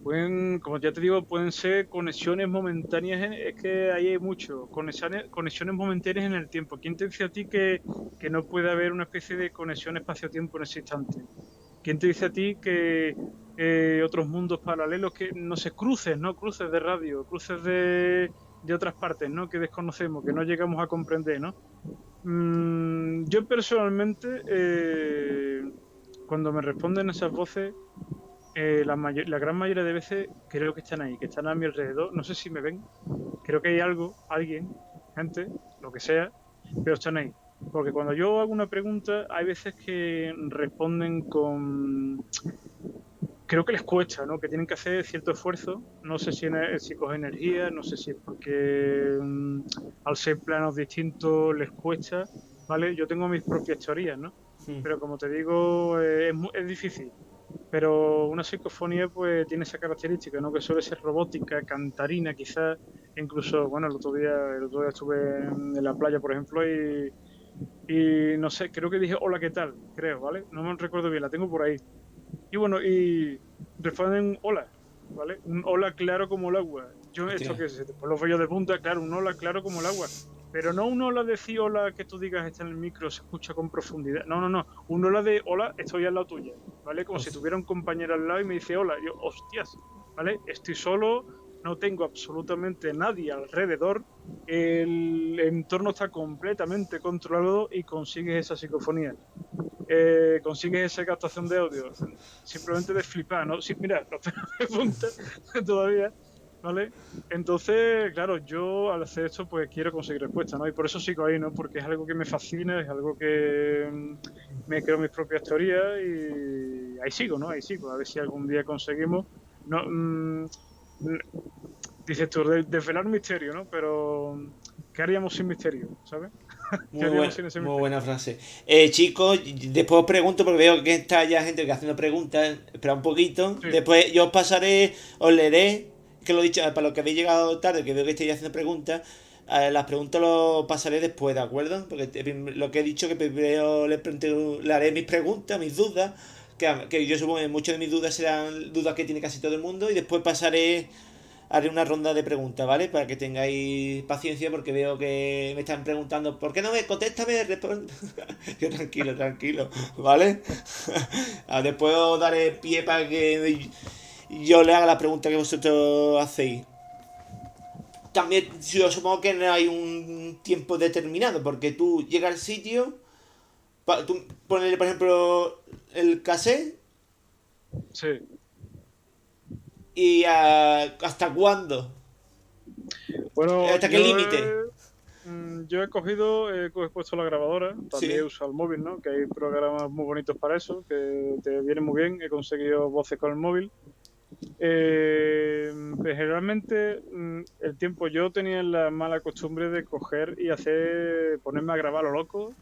Como ya te digo, pueden ser conexiones momentáneas, es que ahí hay mucho, conexiones momentáneas en el tiempo. ¿Quién te dice a ti que no puede haber una especie de conexión espacio-tiempo en ese instante? ¿Quién te dice a ti que otros mundos paralelos, que no sé, cruces, ¿no? Cruces de radio, cruces de otras partes, ¿no? Que desconocemos, que no llegamos a comprender, ¿no? Yo personalmente, cuando me responden esas voces, la gran mayoría de veces creo que están ahí, que están a mi alrededor. No sé si me ven, creo que hay algo, alguien, gente, lo que sea, pero están ahí. Porque cuando yo hago una pregunta, hay veces que responden con... Creo que les cuesta, ¿no? Que tienen que hacer cierto esfuerzo. No sé si coge energía, no sé si es porque al ser planos distintos les cuesta, ¿vale? Yo tengo mis propias teorías, ¿no? Mm. Pero como te digo, es difícil. Pero una psicofonía pues tiene esa característica, ¿no? Que suele ser robótica, cantarina quizás. Incluso, bueno, el otro día estuve en la playa, por ejemplo, y no sé, creo que dije hola, ¿qué tal? Creo, ¿vale? No me recuerdo bien, la tengo por ahí. Y bueno, y responden hola, ¿vale? Un hola claro como el agua. Yo, esto Hostia. que se te ponen los vellos de punta, claro, un hola claro como el agua. Pero no un hola de decir hola que tú digas está en el micro, se escucha con profundidad. No, no, no. Un hola de hola, estoy al lado tuya, ¿vale? Como si Hostia. tuviera un compañero al lado y me dice hola. Yo, hostias, ¿vale? Estoy solo, no tengo absolutamente nadie alrededor, el entorno está completamente controlado y consigues esa psicofonía. Consigues esa captación de audio simplemente de flipar, ¿no? Sí, mira, los pelos de punta todavía, ¿vale? Entonces, claro, yo al hacer esto pues quiero conseguir respuesta, ¿no? Y por eso sigo ahí, ¿no? Porque es algo que me fascina, es algo que me creo mis propias teorías y ahí sigo, ¿no? Ahí sigo, a ver si algún día conseguimos. No, dices tú, desvelar misterio, ¿no? Pero ¿qué haríamos sin misterio, ¿sabes? ¿Qué haríamos sin ese Muy misterio? buena frase. Chicos, después os pregunto porque veo que está ya gente que haciendo preguntas. Espera un poquito. Sí, Después yo os pasaré, os leeré, que lo he dicho, para los que habéis llegado tarde, que veo que estáis haciendo preguntas. Las preguntas lo pasaré después, ¿de acuerdo? Porque lo que he dicho que primero le haré mis preguntas, mis dudas. Que yo supongo que muchas de mis dudas serán dudas que tiene casi todo el mundo. Y después haré una ronda de preguntas, ¿vale? Para que tengáis paciencia porque veo que me están preguntando, ¿por qué no me contéstame? Yo tranquilo, tranquilo, ¿vale? Después os daré pie para que yo le haga la pregunta que vosotros hacéis. También yo supongo que no hay un tiempo determinado porque tú llegas al sitio, tú pones por ejemplo el cassette sí. y ¿hasta cuándo? Bueno, ¿Hasta qué límite? yo he puesto la grabadora, también he Sí. usado el móvil, ¿no? Que hay programas muy bonitos para eso, que te vienen muy bien. He conseguido voces con el móvil. Pues generalmente el tiempo yo tenía la mala costumbre de coger y ponerme a grabar a lo loco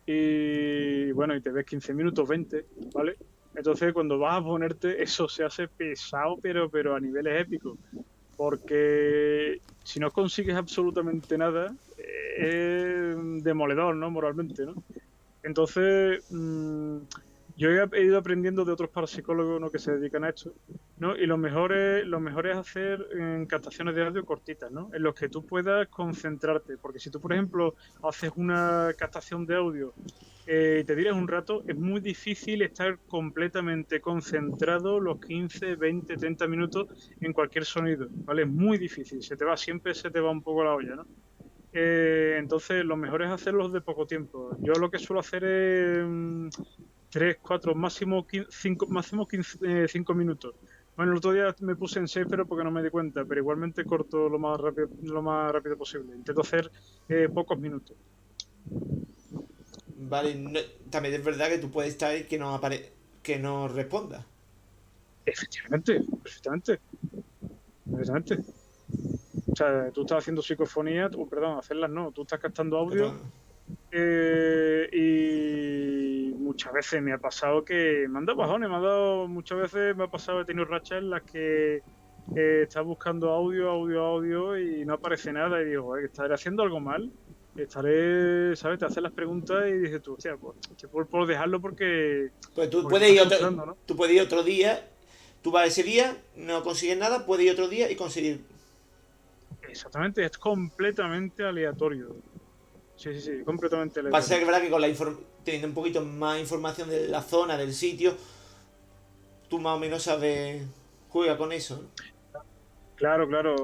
y bueno, y te ves 15 minutos, 20, ¿vale? Entonces cuando vas a ponerte eso se hace pesado, pero a niveles épicos porque si no consigues absolutamente nada, es demoledor, ¿no? Moralmente, ¿no? Entonces, yo he ido aprendiendo de otros parapsicólogos, ¿no? Que se dedican a esto, ¿no? Y lo mejor es hacer captaciones de audio cortitas, ¿no? En los que tú puedas concentrarte, porque si tú, por ejemplo, haces una captación de audio y te tiras un rato, es muy difícil estar completamente concentrado los 15, 20, 30 minutos en cualquier sonido, ¿vale? Es muy difícil, siempre se te va un poco la olla, ¿no? Entonces, lo mejor es hacerlos de poco tiempo. Yo lo que suelo hacer es 3, 4, máximo 15, 5 minutos. Bueno, el otro día me puse en 6, pero porque no me di cuenta, pero igualmente corto lo más rápido posible. Intento hacer pocos minutos. Vale, también es verdad que tú puedes estar y que no responda. Efectivamente, perfectamente, perfectamente. O sea, tú estás haciendo psicofonía, perdón, hacerlas no, tú estás captando audio. Perdón. Y muchas veces me ha pasado que me han dado bajones, muchas veces me ha pasado, he tenido rachas en las que estás buscando audio, audio, audio y no aparece nada y digo, ¿estaré haciendo algo mal? ¿Sabes? Te haces las preguntas y dices tú, hostia, pues por dejarlo porque, Pues tú porque te puedes está ir otro, frustrando, ¿no? tú puedes ir otro día, Tú vas ese día, no consigues nada, puedes ir otro día y conseguir. Exactamente, es completamente aleatorio. Sí, sí, sí, completamente Pasa que aleatorio. es verdad que con teniendo un poquito más información de la zona, del sitio, tú más o menos sabes, juega con eso, ¿no? Claro, claro.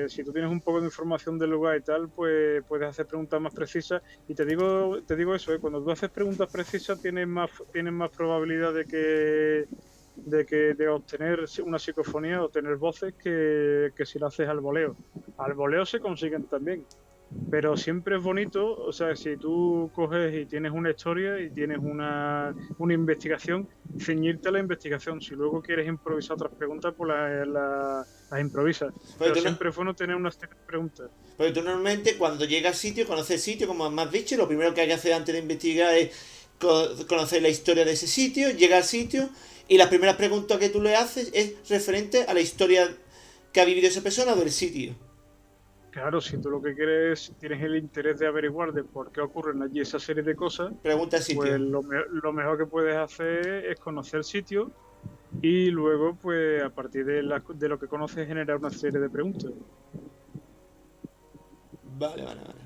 Si tú tienes un poco de información del lugar y tal, pues puedes hacer preguntas más precisas. Y te digo eso, cuando tú haces preguntas precisas tienes más probabilidad de obtener una psicofonía o tener voces que si lo haces al voleo. Al voleo se consiguen también. Pero siempre es bonito, o sea, si tú coges y tienes una historia y tienes una investigación, ceñirte a la investigación. Si luego quieres improvisar otras preguntas, pues las improvisas. Porque Pero tú, no, siempre es bueno tener una serie de preguntas. porque tú normalmente cuando llegas al sitio, conoces el sitio, como me has dicho, lo primero que hay que hacer antes de investigar es conocer la historia de ese sitio, llegar al sitio y las primeras preguntas que tú le haces es referente a la historia que ha vivido esa persona del sitio. Claro, si tú lo que quieres, tienes el interés de averiguar de por qué ocurren allí esa serie de cosas, Pregunta al pues sitio. lo mejor que puedes hacer es conocer el sitio y luego, pues a partir de lo que conoces, generar una serie de preguntas. Vale, vale, vale.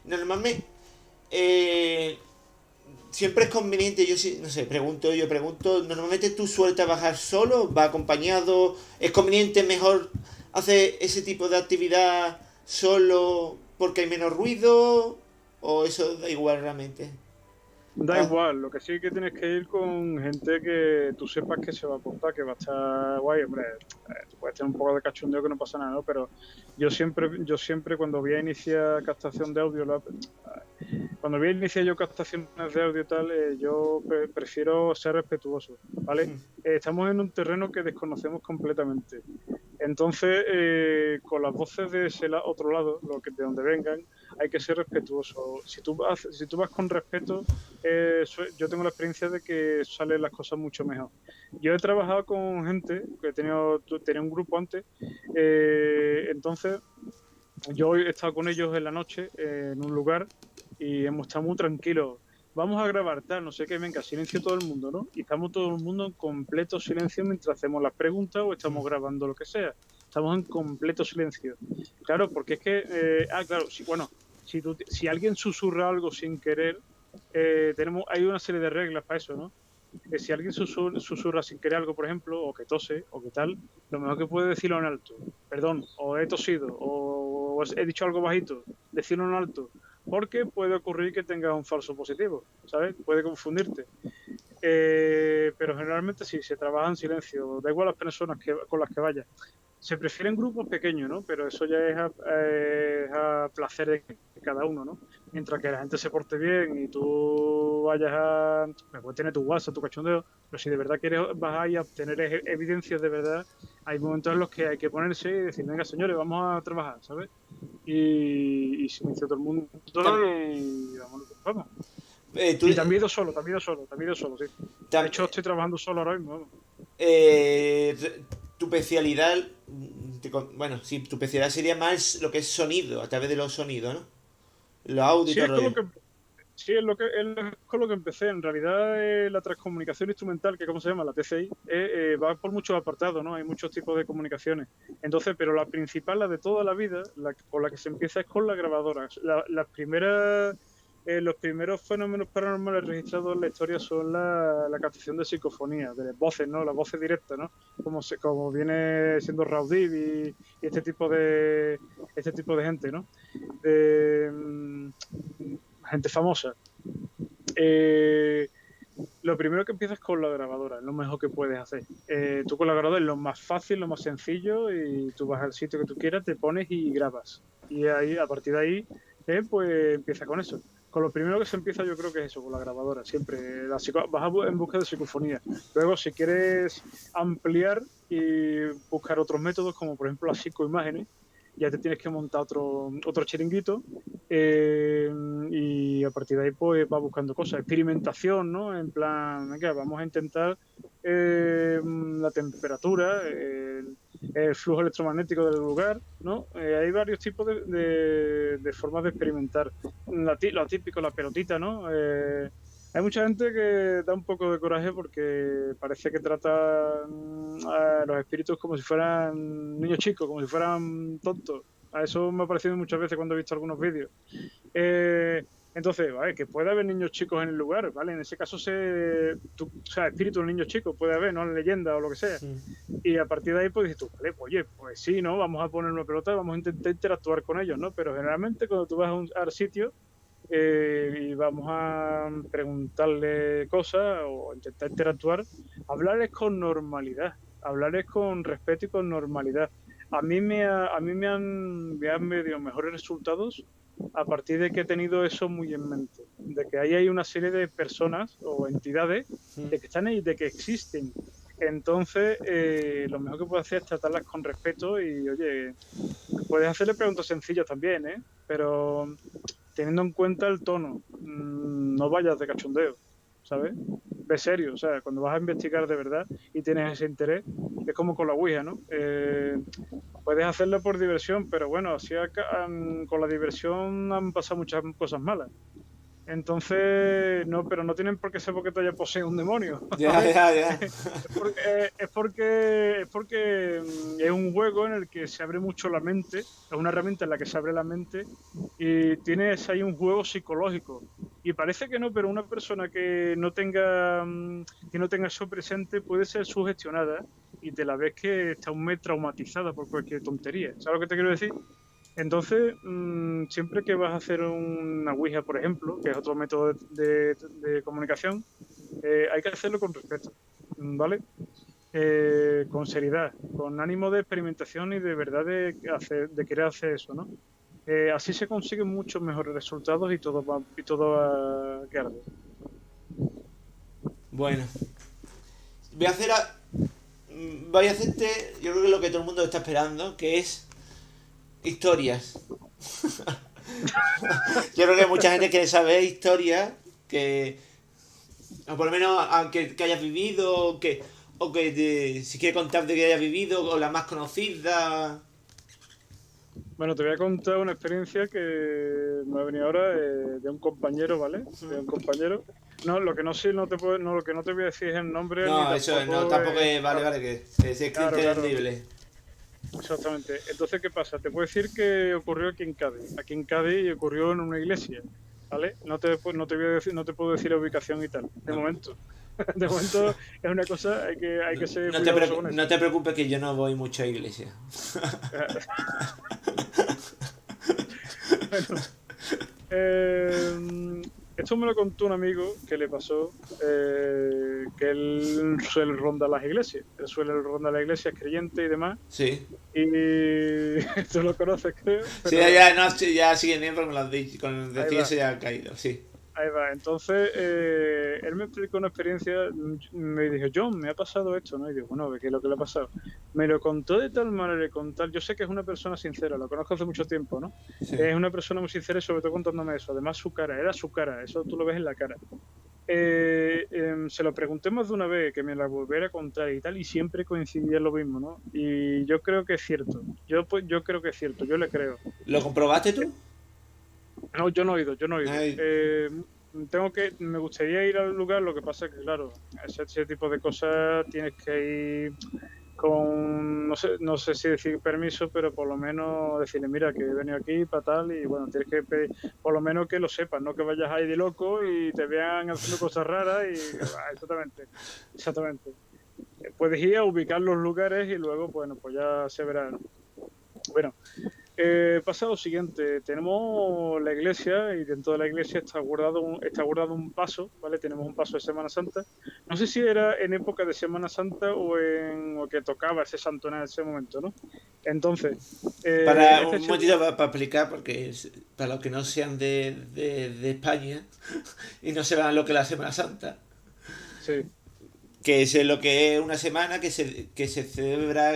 Normalmente, eh, siempre es conveniente, yo sí, no sé, pregunto, normalmente tú sueles trabajar solo, va acompañado, es conveniente mejor hacer ese tipo de actividad solo porque hay menos ruido o eso da igual realmente. Da Ah, igual, lo que sí que tienes que ir con gente que tú sepas que se va a aportar, que va a estar guay, hombre. Tú puedes tener un poco de cachondeo que no pasa nada, ¿no? Pero yo siempre cuando voy a iniciar captación de audio, cuando voy a iniciar yo captaciones de audio y tal, yo prefiero ser respetuoso, ¿vale? Estamos en un terreno que desconocemos completamente. Entonces, con las voces de ese otro lado, de donde vengan, hay que ser respetuoso. Si tú vas con respeto, yo tengo la experiencia de que salen las cosas mucho mejor. Yo he trabajado con gente que tenía un grupo antes, entonces yo he estado con ellos en la noche en un lugar y hemos estado muy tranquilos. Vamos a grabar tal, no sé qué, venga, silencio todo el mundo, ¿no? Y estamos todo el mundo en completo silencio mientras hacemos las preguntas o estamos grabando lo que sea. Estamos en completo silencio. Claro, porque es que, claro, bueno, si alguien susurra algo sin querer, hay una serie de reglas para eso, ¿no? Que si alguien susurra sin querer algo, por ejemplo, o que tose, o que tal, lo mejor que puede decirlo en alto. Perdón, o he tosido, o he dicho algo bajito, decirlo en alto. Porque puede ocurrir que tengas un falso positivo, ¿sabes? Puede confundirte. Pero generalmente sí, se trabaja en silencio, da igual las personas con las que vayas. Se prefieren grupos pequeños, ¿no? Pero eso ya es a placer de cada uno, ¿no? Mientras que la gente se porte bien y tú vayas a... Puedes tener tu WhatsApp, tu cachondeo, pero si de verdad vas a ir a obtener evidencias de verdad, hay momentos en los que hay que ponerse y decir, venga, señores, vamos a trabajar, ¿sabes? Y silencio todo el mundo tam- y vamos. tú, Y también he ido solo, sí. De tam- hecho, estoy trabajando solo ahora mismo, vamos. eh, tu especialidad, bueno, sí, tu especialidad sería más lo que es sonido, a través de los sonidos, ¿no? Los audios y Sí, todo el rollo. Sí, es con lo que empecé. En realidad, la transcomunicación instrumental, que cómo se llama, la TCI, va por muchos apartados, ¿no? Hay muchos tipos de comunicaciones. Entonces, pero la principal, la de toda la vida, con la que se empieza es con la grabadora. Los primeros fenómenos paranormales registrados en la historia son la captación de psicofonía, de voces, ¿no? Las voces directas, ¿no? Como viene siendo Raudib y este tipo de gente, ¿no? De gente famosa. Eh, lo primero que empiezas con la grabadora, es lo mejor que puedes hacer. Tú con la grabadora es lo más fácil, lo más sencillo, y tú vas al sitio que tú quieras, te pones y grabas. Y ahí, a partir de ahí, pues empieza con eso. Con lo primero que se empieza yo creo que es eso, con la grabadora, siempre. Vas en busca de psicofonía. Luego, si quieres ampliar y buscar otros métodos, como por ejemplo las psicoimágenes, ya te tienes que montar otro chiringuito, y a partir de ahí pues va buscando cosas, experimentación, ¿no? En plan, venga, vamos a intentar la temperatura, el flujo electromagnético del lugar, ¿no? Hay varios tipos de formas de experimentar. Lo típico, la pelotita, ¿no? Hay mucha gente que da un poco de coraje porque parece que trata a los espíritus como si fueran niños chicos, como si fueran tontos. A eso me ha parecido muchas veces cuando he visto algunos vídeos. Eh, entonces, vale, que puede haber niños chicos en el lugar, ¿vale? En ese caso, o sea, espíritus de niños chicos puede haber, ¿no? Leyenda o lo que sea. Y a partir de ahí, pues dices tú, vale, pues, oye, pues sí, ¿no? Vamos a poner una pelota, vamos a intentar interactuar con ellos, ¿no? Pero generalmente cuando tú vas al sitio y vamos a preguntarle cosas o intentar interactuar, hablarles con normalidad, hablarles con respeto y con normalidad. A mí me han medio mejores resultados a partir de que he tenido eso muy en mente, de que ahí hay una serie de personas o entidades de que están ahí, de que existen. Entonces, lo mejor que puedes hacer es tratarlas con respeto y, oye, puedes hacerle preguntas sencillas también, ¿eh? Pero teniendo en cuenta el tono, no vayas de cachondeo, ¿sabes? Ve serio, o sea, cuando vas a investigar de verdad y tienes ese interés, es como con la Ouija, ¿no? Puedes hacerlo por diversión, pero bueno, con la diversión han pasado muchas cosas malas. Entonces, no, pero no tienen por qué ser porque te haya poseído un demonio, Ya, ¿sabes? ya, ya. Es un juego en el que se abre mucho la mente, es una herramienta en la que se abre la mente y tienes ahí un juego psicológico. Y parece que no, pero una persona que no tenga eso presente puede ser sugestionada y te la ves que está un mes traumatizada por cualquier tontería. ¿Sabes lo que te quiero decir? Entonces, siempre que vas a hacer una Ouija, por ejemplo, que es otro método de comunicación, hay que hacerlo con respeto, ¿vale? Con seriedad, con ánimo de experimentación y de verdad de querer hacer eso, ¿no? Así se consiguen muchos mejores resultados y todo va que arde. Bueno, voy a hacer voy a hacerte, yo creo que lo que todo el mundo está esperando, que es historias. Yo creo que mucha gente quiere saber historias que, o por lo menos aunque que hayas vivido, si quiere contar de que hayas vivido, o la más conocida. Bueno, te voy a contar una experiencia que me ha venido ahora de un compañero, ¿vale? De un compañero. No, lo que no sé, lo que no te voy a decir es el nombre ni No, eso no, tampoco tampoco es, vale, claro, vale, que es claro, claro, entendible. exactamente. Entonces, ¿qué pasa? Te puedo decir que ocurrió aquí en Cádiz. Aquí en Cádiz ocurrió en una iglesia, ¿vale? No te voy a decir, no te puedo decir la ubicación y tal, de No, momento. De momento es una cosa, hay que ser cuidadoso con no eso. te preocupes que yo no voy mucho a iglesia. Bueno, Eh, esto me lo contó un amigo que le pasó, que él suele rondar las iglesias. Él suele rondar las iglesias, es creyente y demás. Sí. Y tú lo conoces, creo, Sí, pero ya, no, sí, ya sigue bien porque me lo has dicho. Con ahí decir va, eso ya ha caído, sí. ahí va. Entonces, él me explicó una experiencia, me dijo, John, me ha pasado esto, ¿no? Y digo, bueno, ¿qué es lo que le ha pasado? Me lo contó de tal manera, yo sé que es una persona sincera, lo conozco hace mucho tiempo, ¿no? Sí. Es una persona muy sincera y sobre todo contándome eso. Además, era su cara, eso tú lo ves en la cara. Se lo pregunté más de una vez que me la volviera a contar y tal, y siempre coincidía en lo mismo, ¿no? Y yo creo que es cierto. Yo creo que es cierto, yo le creo. ¿Lo comprobaste tú? No, yo no he ido, yo no he ido. Ay, Me gustaría ir al lugar, lo que pasa es que, claro, ese tipo de cosas tienes que ir con, no sé si decir permiso, pero por lo menos decirle, mira, que he venido aquí para tal, y bueno, tienes que pedir, por lo menos que lo sepas, no que vayas ahí de loco y te vean haciendo cosas raras y exactamente, exactamente. Puedes ir a ubicar los lugares y luego, bueno, pues ya se verá, ¿no? Bueno, pasa lo siguiente, tenemos la iglesia y dentro de la iglesia está guardado un paso, ¿vale? Tenemos un paso de Semana Santa. No sé si era en época de Semana Santa o que tocaba ese santo en ese momento, ¿no? Entonces, para este un momentito para explicar, porque para los que no sean de España y no sepan lo que es la Semana Santa, sí, que es lo que es una semana que se celebra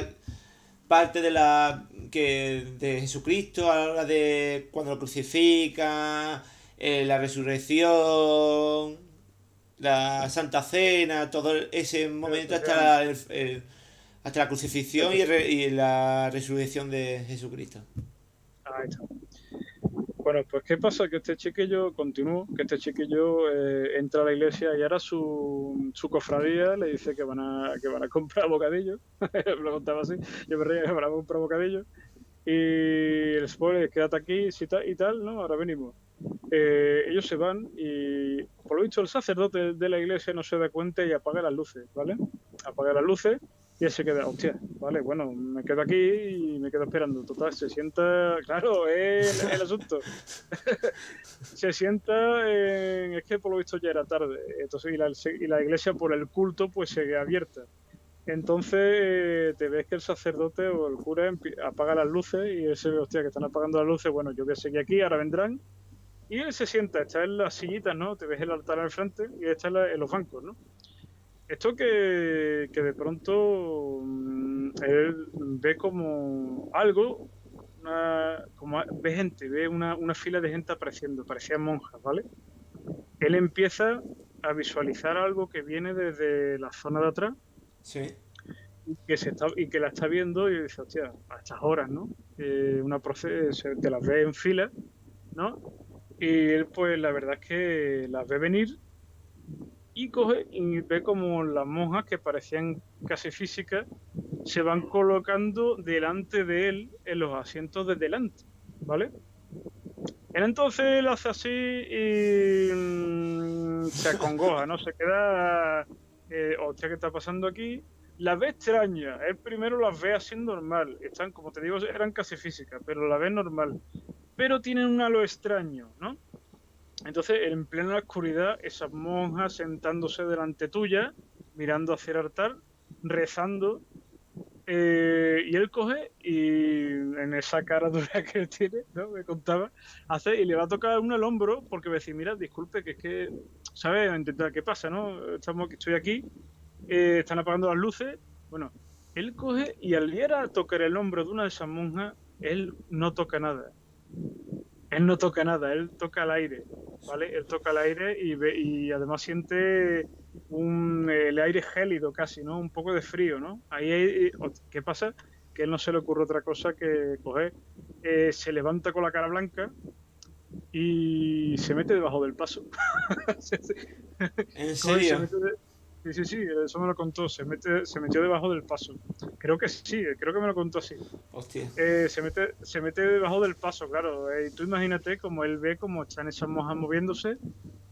parte de Jesucristo a la hora de cuando lo crucifican, la resurrección, la Santa Cena, todo ese momento hasta efectivamente. hasta la crucifixión y la resurrección de Jesucristo. Ahí está. Bueno, pues ¿qué pasa? Que este chiquillo, continúo, que este chiquillo entra a la iglesia y ahora su cofradía le dice que van a comprar bocadillos. Lo contaba así, yo me reía que van a comprar bocadillos. Y el spoiler, quédate aquí y tal, ¿no? Ahora venimos. Ellos se van y, por lo visto, el sacerdote de la iglesia no se da cuenta y apaga las luces, ¿vale? Apaga las luces y él se queda, hostia, vale, bueno, me quedo aquí y me quedo esperando. Total, se sienta, claro, es el asunto. Se sienta, es que por lo visto ya era tarde, entonces y la iglesia por el culto pues sigue abierta. Entonces te ves que el sacerdote o el cura apaga las luces y él se ve, hostia, que están apagando las luces, bueno, yo voy a seguir aquí, ahora vendrán. Y él se sienta, está en las sillitas, ¿no? Te ves el altar al frente y está en los bancos, ¿no? Esto que de pronto él ve como algo, ve gente, ve una fila de gente apareciendo, parecían monjas, ¿vale? Él empieza a visualizar algo que viene desde la zona de atrás. Sí. Y que la está viendo y dice, hostia, a estas horas, ¿no? Te las ve en fila, ¿no? Y él, pues, la verdad es que las ve venir y coge y ve como las monjas que parecían casi físicas se van colocando delante de él en los asientos de delante, ¿vale? Él entonces él hace así y se acongoja, ¿no? Se queda, hostia, ¿qué está pasando aquí? Las ve extrañas. Él primero las ve así normal. Están, como te digo, eran casi físicas, pero la ve normal. Pero tienen un halo extraño, ¿no? Entonces, en plena oscuridad, esas monjas sentándose delante tuya, mirando hacia el altar, rezando, y él coge y en esa cara dura que él tiene, ¿no? Me contaba, hace y le va a tocar uno al hombro porque va a decir, mira, disculpe, que es que, ¿sabes? Intentar, ¿qué pasa, no? Estoy aquí, están apagando las luces. Bueno, él coge y al ir a tocar el hombro de una de esas monjas, él no toca nada. Él no toca nada, él toca el aire, ¿vale? Él toca el aire y además siente el aire gélido casi, ¿no? Un poco de frío, ¿no? ¿Qué pasa? Que a él no se le ocurre otra cosa que coger, se levanta con la cara blanca y se mete debajo del paso. ¿En Coge y se serio? mete sí, eso me lo contó, se metió debajo del paso. Creo que sí, creo que me lo contó así. Hostia. Se mete debajo del paso, claro. Y tú imagínate como él ve cómo están esas monjas moviéndose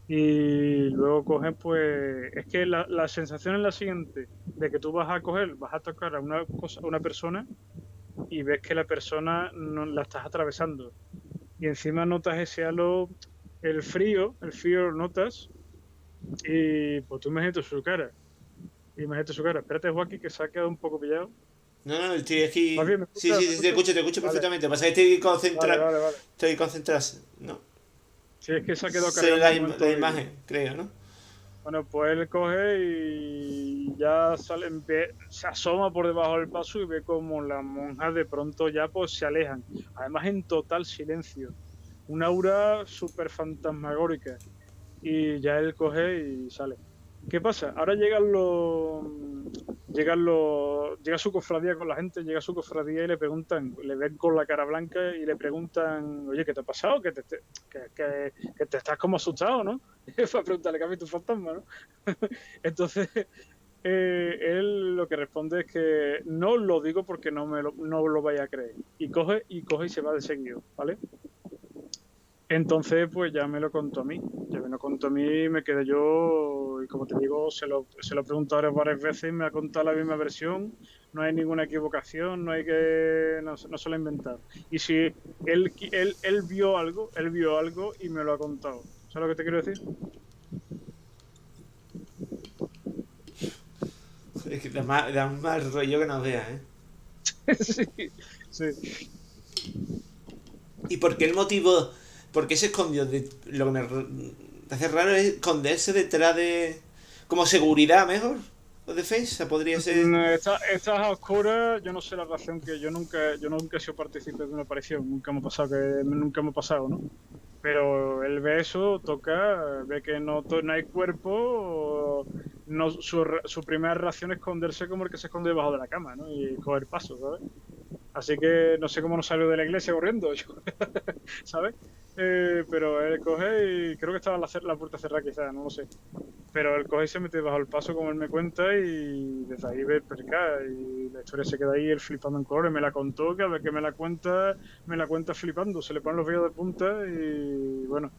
y luego cogen, pues... Es que la sensación es la siguiente, de que tú vas a tocar a una persona y ves que la persona no la estás atravesando. Y encima notas ese halo, el frío lo notas y pues tú imagínate su cara. Espérate, Joaquín, que se ha quedado un poco pillado. No, no, estoy ¿Más aquí. bien, me Sí, escuchas? ¿Me sí, escuchas? te escucho Vale, perfectamente. Pasa que estoy vale, concentrado. vale, vale. Estoy concentrado. No. Sí, es que se ha quedado Sé cargando un la momento imagen, creo, ¿no? bueno, pues él coge y ya se asoma por debajo del paso y ve como las monjas de pronto ya pues se alejan. Además en total silencio. Una aura súper fantasmagórica. Y ya él coge y sale. ¿Qué pasa? Ahora llega su cofradía con la gente, llega su cofradía y le preguntan, le ven con la cara blanca y le preguntan, oye, ¿qué te ha pasado? Que te estás como asustado, ¿no? Fue a preguntarle, ¿qué ha visto un fantasma, no? Entonces, él lo que responde es que no lo digo porque no lo vaya a creer. Y coge y se va de seguido, ¿vale? Entonces, pues ya me lo contó a mí. Me quedé yo, y como te digo, se lo he preguntado varias veces y me ha contado la misma versión. No hay ninguna equivocación, no se lo ha inventado. Y si él vio algo y me lo ha contado. ¿Sabes lo que te quiero decir? Es que da un mal rollo que no veas, ¿eh? Sí, sí. ¿Y por qué el motivo? ¿Por qué se escondió? Lo que me hace raro es esconderse detrás de... Como seguridad, mejor. O defensa, podría ser... Estas a oscuras, yo no sé la razón que yo nunca he sido partícipe de una aparición, nunca me ha pasado, ¿no? Pero él ve eso, toca, ve que no hay cuerpo, no, su primera reacción es esconderse como el que se esconde debajo de la cama, ¿no? Y coger paso, ¿sabes? Así que no sé cómo no salió de la iglesia corriendo, ¿sabes? Pero él coge y creo que estaba la puerta cerrada quizás, no lo sé. Pero él coge y se mete bajo el paso como él me cuenta y desde ahí ve el percal y la historia se queda ahí él flipando en colores. Me la contó, que a ver que me la cuenta flipando, se le ponen los vellos de punta y bueno.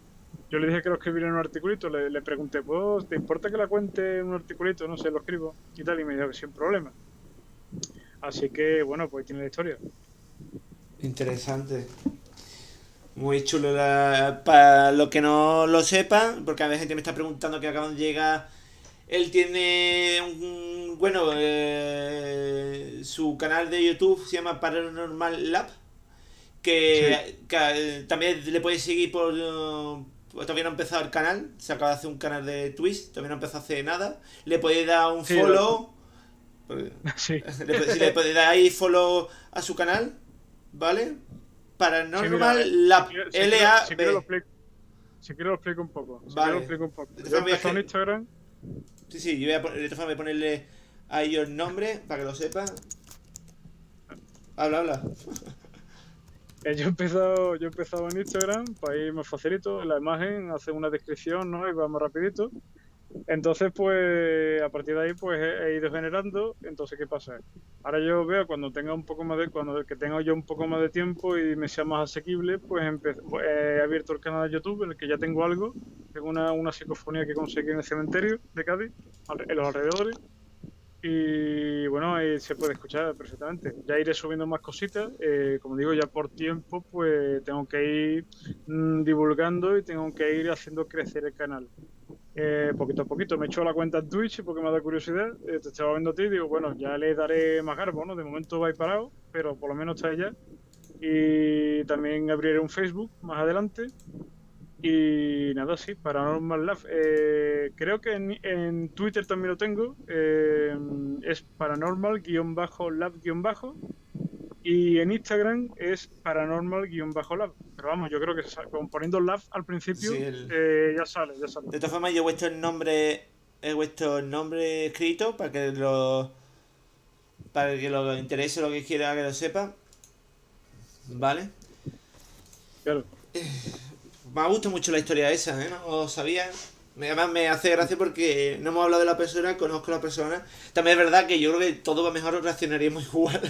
Yo le dije que lo escribiera en un articulito, le pregunté, pues, ¿te importa que la cuente en un articulito? No sé, lo escribo y tal, y me dijo que sin problema. Así que, bueno, pues tiene la historia. Interesante. Muy chulo. Para los que no lo sepan, porque a veces gente me está preguntando que acaban de llegar. Él tiene bueno, su canal de YouTube se llama Paranormal Lab, Sí, que también le podéis seguir por... todavía no ha empezado el canal, se acaba de hacer un canal de Twitch, todavía no ha empezado hace nada. Le podéis dar un sí, follow, sí. si le podéis dar ahí follow a su canal, ¿vale? Sí, mira, Paranormal Lab, si quiero lo L-A-B. explico, si quiero lo explico un poco, si quiero lo Vale. explico un poco. De todas Yo formas, empecé en Instagram, sí, sí, yo voy a, de todas formas voy a ponerle ahí el nombre para que lo sepa. Habla, habla. yo he empezado en Instagram, para ir más facilito, en la imagen, hace una descripción, ¿no? Y va más rapidito. Entonces, pues, a partir de ahí, pues, he ido generando. Entonces, ¿qué pasa? Ahora yo veo cuando tenga un poco más de, cuando que tenga yo un poco más de tiempo y me sea más asequible, pues, he abierto el canal de YouTube en el que ya tengo algo. Tengo una psicofonía que conseguí en el cementerio de Cádiz, en los alrededores. Y bueno, ahí se puede escuchar perfectamente. Ya iré subiendo más cositas. Como digo, ya por tiempo, pues tengo que ir divulgando y tengo que ir haciendo crecer el canal. Poquito a poquito. Me he hecho la cuenta en Twitch porque me ha dado curiosidad. Te estaba viendo a ti y digo, bueno, ya le daré más garbo, ¿no? De momento va a ir parado, pero por lo menos está allá. Y también abriré un Facebook más adelante. Y nada, sí, Paranormal Lab. Creo que en Twitter también lo tengo. Es paranormal-lab-. Y en Instagram es paranormal-lab. Pero vamos, yo creo que poniendo lab al Sí, principio ya sale, ya sale. de todas formas, yo he puesto el nombre escrito para que lo interese, lo que quiera que lo sepa, ¿vale? Claro. Me ha gustado mucho la historia esa, ¿eh? No lo sabía. Además me hace gracia porque no hemos hablado de la persona, conozco a la persona. También es verdad que yo creo que todo va mejor reaccionaríamos igual.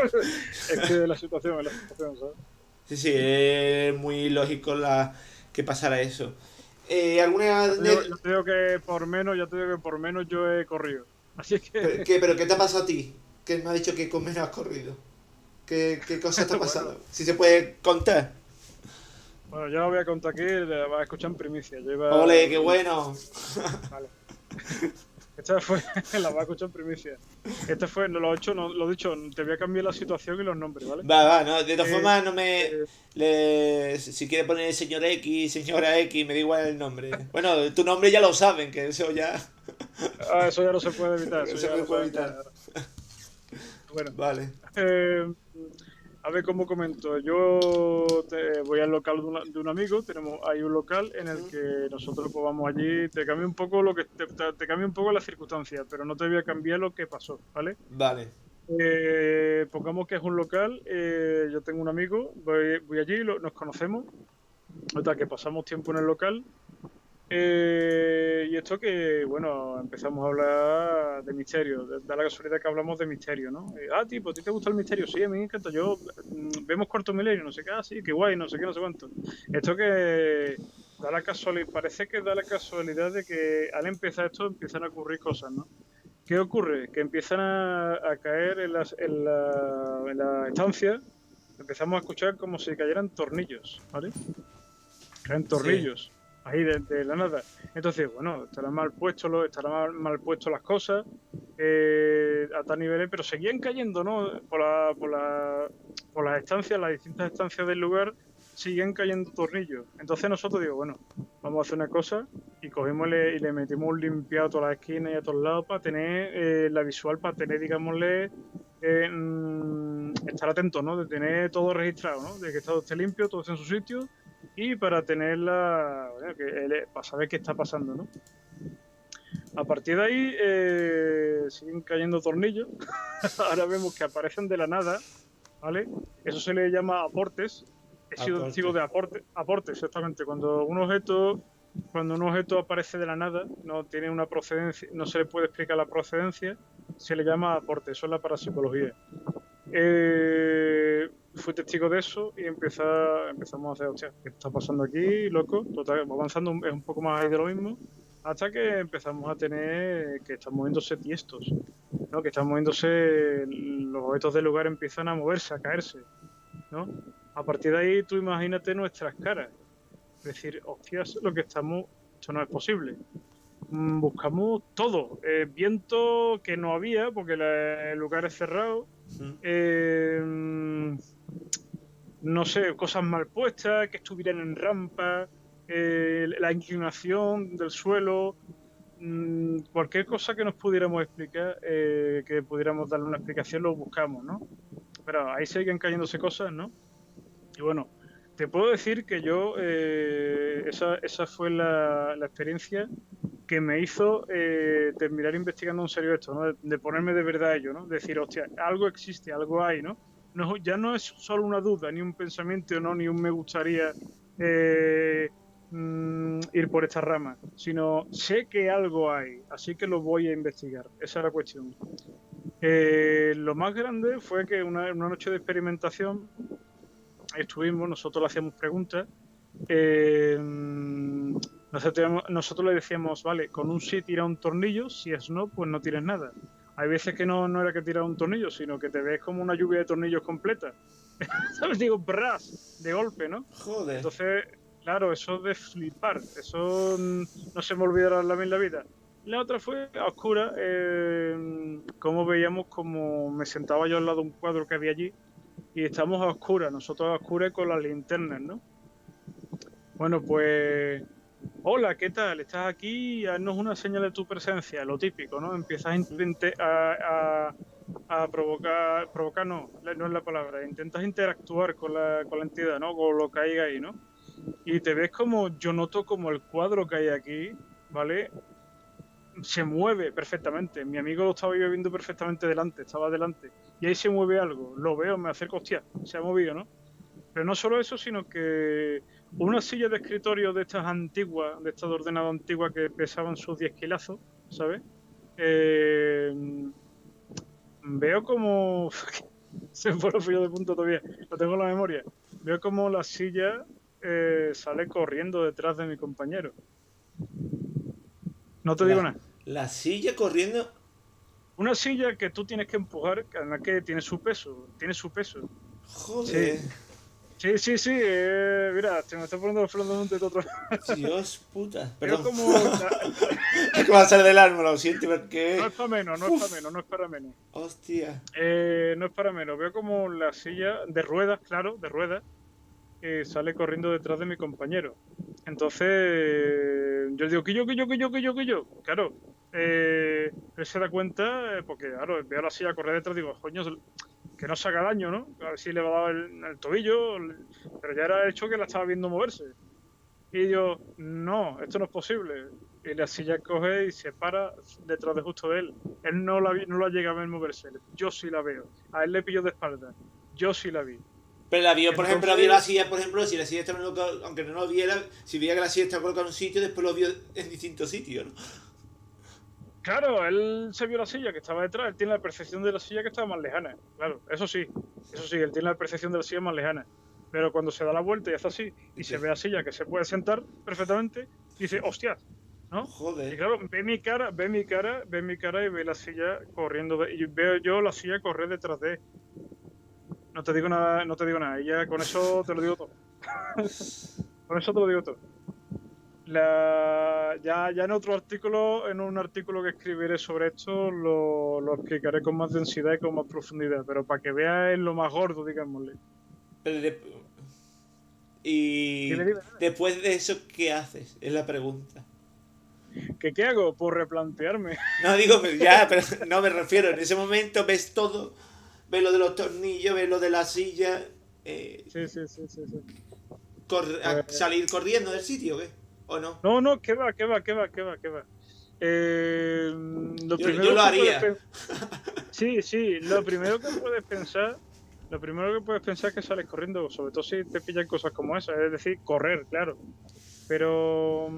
Es que es la situación, ¿sabes? Sí, sí, es muy lógico que pasara eso. ¿Alguna... Ya te digo que por menos, ya te digo que por menos yo he corrido. Así que, pero qué te ha pasado a ti? ¿Qué me ha dicho que con menos has corrido? ¿Qué cosa te ha bueno, pasado? Si se puede contar. bueno, ya lo voy a contar aquí, la vas a escuchar en primicia. Yo iba, Ole, qué bueno. vale. Esta fue, la vas a escuchar en primicia. Este fue, no lo he hecho, no, lo he dicho, te voy a cambiar la situación y los nombres, ¿vale? Va, no, de todas Eh, formas no me... eh, si quiere poner señor X, señora X, me da igual el nombre. Bueno, tu nombre ya lo saben, que eso ya... eso ya no se puede evitar, eso se ya lo puede saben ya. evitar. Bueno, Vale, eh, a ver cómo comento. Yo voy al local de un amigo. Hay un local en el que nosotros pues, vamos allí. Te cambia un poco te cambia un poco las circunstancias, pero no te voy a cambiar lo que pasó, ¿vale? vale. Pongamos que es un local. Yo tengo un amigo, voy allí, nos conocemos. Hasta que pasamos tiempo en el local. Y esto que, bueno, empezamos a hablar de misterio. Da la casualidad que hablamos de misterio, ¿no? Tipo, ¿a ti te gusta el misterio? Sí, a mí me encanta. Vemos Cuarto Milenio, no sé qué, sí, qué guay, no sé qué, no sé cuánto. Esto que da la casualidad, parece que da la casualidad de que al empezar esto empiezan a ocurrir cosas, ¿no? ¿Qué ocurre? Que empiezan a caer en la estancia, empezamos a escuchar como si cayeran tornillos, ¿vale? Caen Sí. tornillos ahí de la nada. Entonces, bueno, estarán mal puesto las cosas a tal nivel, pero seguían cayendo, ¿no? Por las estancias, las distintas estancias del lugar, siguen cayendo tornillos. Entonces nosotros digo, bueno, vamos a hacer una cosa y cogimos y le metimos un limpiado a todas las esquinas y a todos lados para tener la visual, para tener, digámosle, estar atento, ¿no? De tener todo registrado, ¿no? De que todo esté limpio, todo esté en su sitio y para tenerla, bueno, para saber qué está pasando, ¿no? A partir de ahí siguen cayendo tornillos. Ahora vemos que aparecen de la nada, ¿vale? Eso se le llama aportes. he sido testigo de aporte, exactamente. Cuando un objeto aparece de la nada, no tiene una procedencia, no se le puede explicar la procedencia, se le llama aporte. Eso es la parapsicología. Fui testigo de eso y empezamos a hacer, hostia, ¿qué está pasando aquí, loco? Total, avanzando un poco más de lo mismo, hasta que empezamos a tener que están moviéndose tiestos, ¿no? Que están moviéndose, los objetos del lugar empiezan a moverse, a caerse, ¿no? A partir de ahí tú imagínate nuestras caras, es decir, hostias, esto no es posible. Buscamos todo, viento que no había porque el lugar es cerrado, no sé, cosas mal puestas, que estuvieran en rampa, la inclinación del suelo, cualquier cosa que nos pudiéramos explicar, que pudiéramos darle una explicación, lo buscamos, ¿no? Pero ahí siguen cayéndose cosas, ¿no? Y bueno, te puedo decir que yo, esa fue la experiencia que me hizo terminar investigando en serio esto, ¿no? De ponerme de verdad a ello, ¿no? Decir, hostia, algo existe, algo hay, ¿no? Ya no es solo una duda, ni un pensamiento, ¿no? Ni un me gustaría ir por esta rama, sino sé que algo hay, así que lo voy a investigar. Esa es la cuestión. Lo más grande fue que una noche de experimentación nosotros le hacíamos preguntas, nosotros le decíamos, vale, con un sí tira un tornillo, si es no, pues no tires nada. Hay veces que no era que tirar un tornillo, sino que te ves como una lluvia de tornillos completa. ¿Sabes? Digo, bras, de golpe, ¿no? Joder. Entonces, claro, eso de flipar, eso no se me olvidará en la vida. La otra fue a oscura, como veíamos como me sentaba yo al lado de un cuadro que había allí, y estamos a oscuras, nosotros a oscuras con las linternas, ¿no? Bueno, pues, hola, ¿qué tal? ¿Estás aquí? Haznos una señal de tu presencia, lo típico, ¿no? Empiezas a provocar no es la palabra, intentas interactuar con la entidad, ¿no? Con lo que hay ahí, ¿no? Y te ves como, yo noto como el cuadro que hay aquí, ¿vale? Se mueve perfectamente. Mi amigo lo estaba yo viendo perfectamente estaba delante. Y ahí se mueve algo. Lo veo, me acerco, hostia, se ha movido, ¿no? Pero no solo eso, sino que una silla de escritorio de estas antiguas, de estas de ordenado antiguas que pesaban sus 10 kilazos, ¿sabes? Veo como... se me fue los filos de punto todavía, lo tengo en la memoria. Veo como la silla sale corriendo detrás de mi compañero. No te digo nada. La silla corriendo. Una silla que tú tienes que empujar, que además que tiene su peso. Joder. Sí. Mira, te me está poniendo los pelos de monte otra vez. Dios puta. Perdón. Es que va a salir del alma, lo siento, porque... No es para menos. Hostia. No es para menos. Veo como la silla de ruedas, sale corriendo detrás de mi compañero. Entonces, yo digo, que yo. Claro, él se da cuenta, porque claro, veo la silla correr detrás, digo, coño, que no se haga daño, ¿no? A ver si le va a dar el tobillo, pero ya era hecho que la estaba viendo moverse. Y yo, no, esto no es posible. Y la silla coge y se para detrás de justo de él. Él no la llega a ver moverse, yo sí la veo. A él le pilló de espalda, yo sí la vi. Pero la vio, por ejemplo, la vio la silla, por ejemplo, si la silla estaba aunque no lo viera, si veía que la silla estaba colocada en un sitio, después lo vio en distintos sitios, ¿no? Claro, él se vio la silla que estaba detrás, él tiene la percepción de la silla que estaba más lejana. Claro, eso sí, él tiene la percepción de la silla más lejana. Pero cuando se da la vuelta y hace así, y se ve la silla que se puede sentar perfectamente, dice, hostia, ¿no? Joder. Y claro, ve mi cara y ve la silla corriendo, y veo yo la silla correr detrás de él. No te digo nada, y ya con eso te lo digo todo. Ya en otro artículo, en un artículo que escribiré sobre esto, lo explicaré con más densidad y con más profundidad, pero para que veas lo más gordo, digámosle. Dime. Después de eso, ¿qué haces? Es la pregunta. ¿Qué hago? Pues replantearme. No, digo, pero no me refiero, en ese momento ves todo, ves lo de los tornillos, ves lo de la silla. Sí. ¿Salir corriendo del sitio o qué? ¿O no? No, ¿qué va? Yo lo haría. Sí, lo primero que puedes pensar lo primero que puedes pensar es que sales corriendo, sobre todo si te pillan cosas como esas, es decir, correr, claro. Pero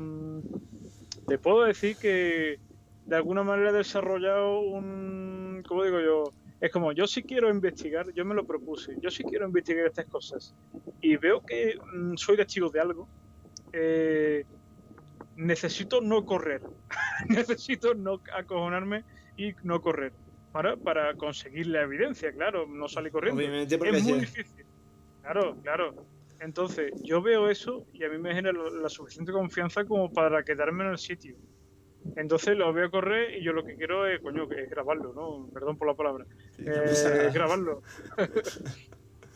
te puedo decir que de alguna manera he desarrollado un, ¿cómo digo yo? Es como, yo sí quiero investigar, yo me lo propuse, yo sí quiero investigar estas cosas y veo que soy testigo de algo, necesito no correr, necesito no acojonarme y no correr para conseguir la evidencia, claro, no salir corriendo. Obviamente, Es porque muy difícil, claro, claro. Entonces, yo veo eso y a mí me genera la suficiente confianza como para quedarme en el sitio. Entonces lo voy a correr y yo lo que quiero es, coño, que es grabarlo, ¿no? Perdón por la palabra. sí, no pasa nada. Grabarlo.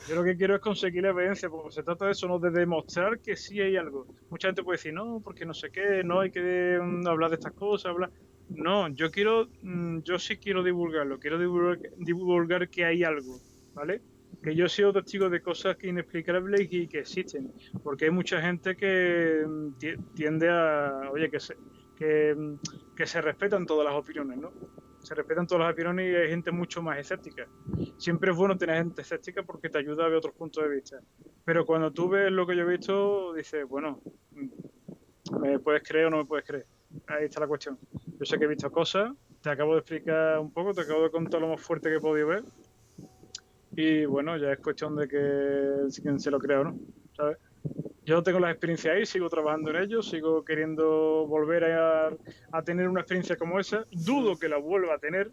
Yo lo que quiero es conseguir la evidencia, porque se trata de eso, ¿no? De demostrar que sí hay algo. Mucha gente puede decir, no, porque no sé qué, no hay que hablar de estas cosas, hablar. No, yo quiero, yo sí quiero divulgarlo, quiero divulgar que hay algo, ¿vale? Que yo he sido testigo de cosas que inexplicables y que existen, porque hay mucha gente que tiende a, oye, que se respetan todas las opiniones, ¿no? Se respetan todas las opiniones y hay gente mucho más escéptica. Siempre es bueno tener gente escéptica porque te ayuda a ver otros puntos de vista. Pero cuando tú ves lo que yo he visto, dices, bueno, ¿me puedes creer o no me puedes creer? Ahí está la cuestión. Yo sé que he visto cosas, te acabo de explicar un poco, te acabo de contar lo más fuerte que he podido ver. Y bueno, ya es cuestión de que quien se lo crea o no, ¿sabes? Yo tengo las experiencias ahí, sigo trabajando en ello, sigo queriendo volver a tener una experiencia como esa. Dudo que la vuelva a tener,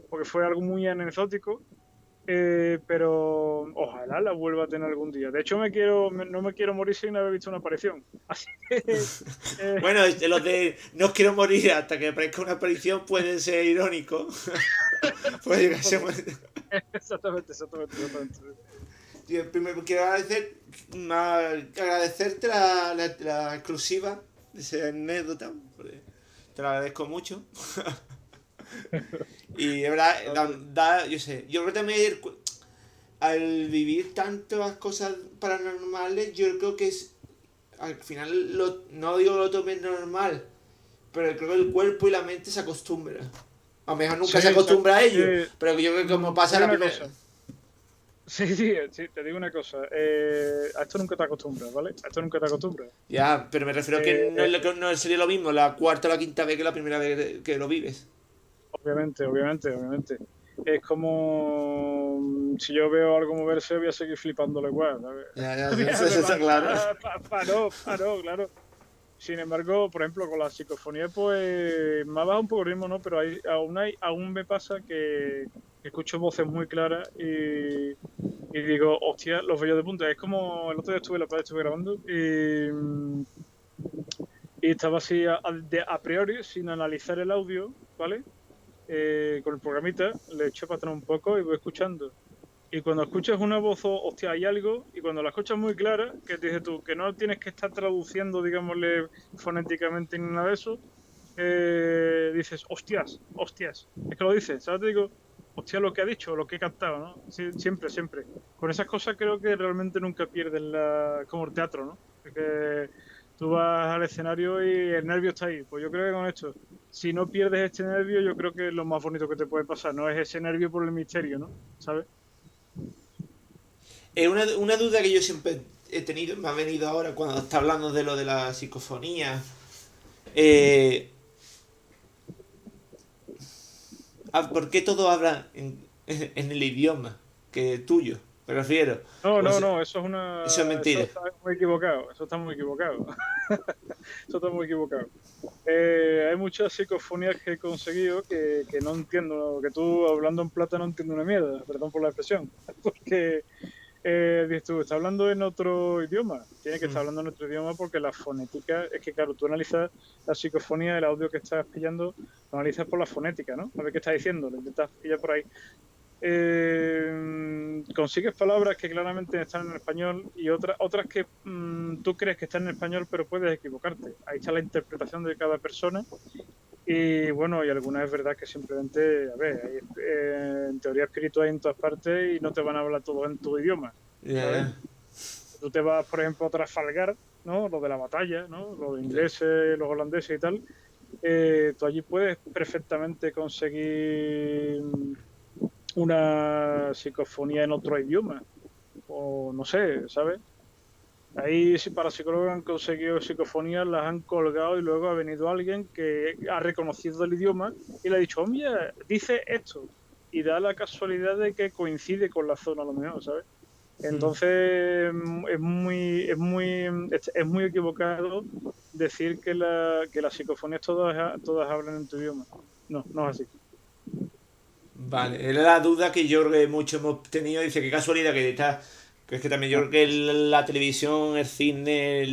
porque fue algo muy anecdótico, pero ojalá la vuelva a tener algún día. De hecho, no me quiero morir sin haber visto una aparición. Así que... Bueno, los de no quiero morir hasta que aparezca una aparición puede ser irónico. Puede llegar a ser... Exactamente. Yo primero quiero agradecerte la exclusiva de esa anécdota. Te lo agradezco mucho. Y de verdad, yo sé, yo creo que también al vivir tantas cosas paranormales, yo creo que es, al final, no digo lo tomes normal, pero creo que el cuerpo y la mente se acostumbran. A lo mejor nunca se acostumbra a ello, pero yo creo que como pasa la primera... Sí, te digo una cosa. A esto nunca te acostumbras, ¿vale? Ya, pero me refiero a que no sería lo mismo la cuarta o la quinta vez que la primera vez que lo vives. Obviamente. Es como si yo veo algo moverse, voy a seguir flipándolo igual, ¿sabes? Ya, eso está claro. Claro. Sin embargo, por ejemplo, con la psicofonía, pues me ha bajado un poco el ritmo, ¿no? Pero aún me pasa que escucho voces muy claras y digo, hostia, los vellos de punta. Es como el otro día estuve grabando y estaba así a priori, sin analizar el audio, ¿vale? Con el programita, le echo para atrás un poco y voy escuchando. Y cuando escuchas una voz, hostia, hay algo, y cuando la escuchas muy clara, que te dices tú, que no tienes que estar traduciendo, digámosle, fonéticamente ni nada de eso, dices, hostias. Es que lo dices, ¿sabes? Te digo, hostia, lo que ha dicho, lo que he captado, ¿no? Sí, siempre. Con esas cosas creo que realmente nunca pierden como el teatro, ¿no? Porque tú vas al escenario y el nervio está ahí. Pues yo creo que con esto, si no pierdes este nervio, yo creo que es lo más bonito que te puede pasar. No es ese nervio por el misterio, ¿no? ¿Sabes? Una duda que yo siempre he tenido, me ha venido ahora cuando está hablando de lo de la psicofonía. ¿Por qué todos hablan en el idioma que tuyo? Me refiero. No, eso es mentira. Eso está muy equivocado. Eso está muy equivocado. Hay muchas psicofonías que he conseguido que no entiendo, que tú hablando en plata no entiendo una mierda, perdón por la expresión, porque dices tú, está hablando en otro idioma, tiene que estar hablando en otro idioma porque la fonética, es que claro, tú analizas la psicofonía, el audio que estás pillando, lo analizas por la fonética, ¿no? A ver qué está diciendo, lo intentas pillar por ahí. Consigues palabras que claramente están en español y otras que tú crees que están en español pero puedes equivocarte. Ahí está la interpretación de cada persona y bueno, y algunas es verdad que simplemente, a ver, en teoría espiritual hay en todas partes y no te van a hablar todos en tu idioma, ¿sabes? Tú te vas, por ejemplo, a Trafalgar, ¿no? Lo de la batalla, ¿no? Los ingleses, los holandeses y tal. Tú allí puedes perfectamente conseguir una psicofonía en otro idioma, o no sé, ¿sabes? Ahí para psicólogos han conseguido psicofonías, las han colgado y luego ha venido alguien que ha reconocido el idioma y le ha dicho, oh, mira, dice esto. Y da la casualidad de que coincide con la zona a lo mejor, ¿sabes? Entonces es muy equivocado decir que las psicofonías todas hablan en tu idioma. No, no es así. Vale, era la duda que yo creo que muchos hemos tenido. Dice, qué casualidad que está. Que es que también yo No. creo que la televisión, el cine,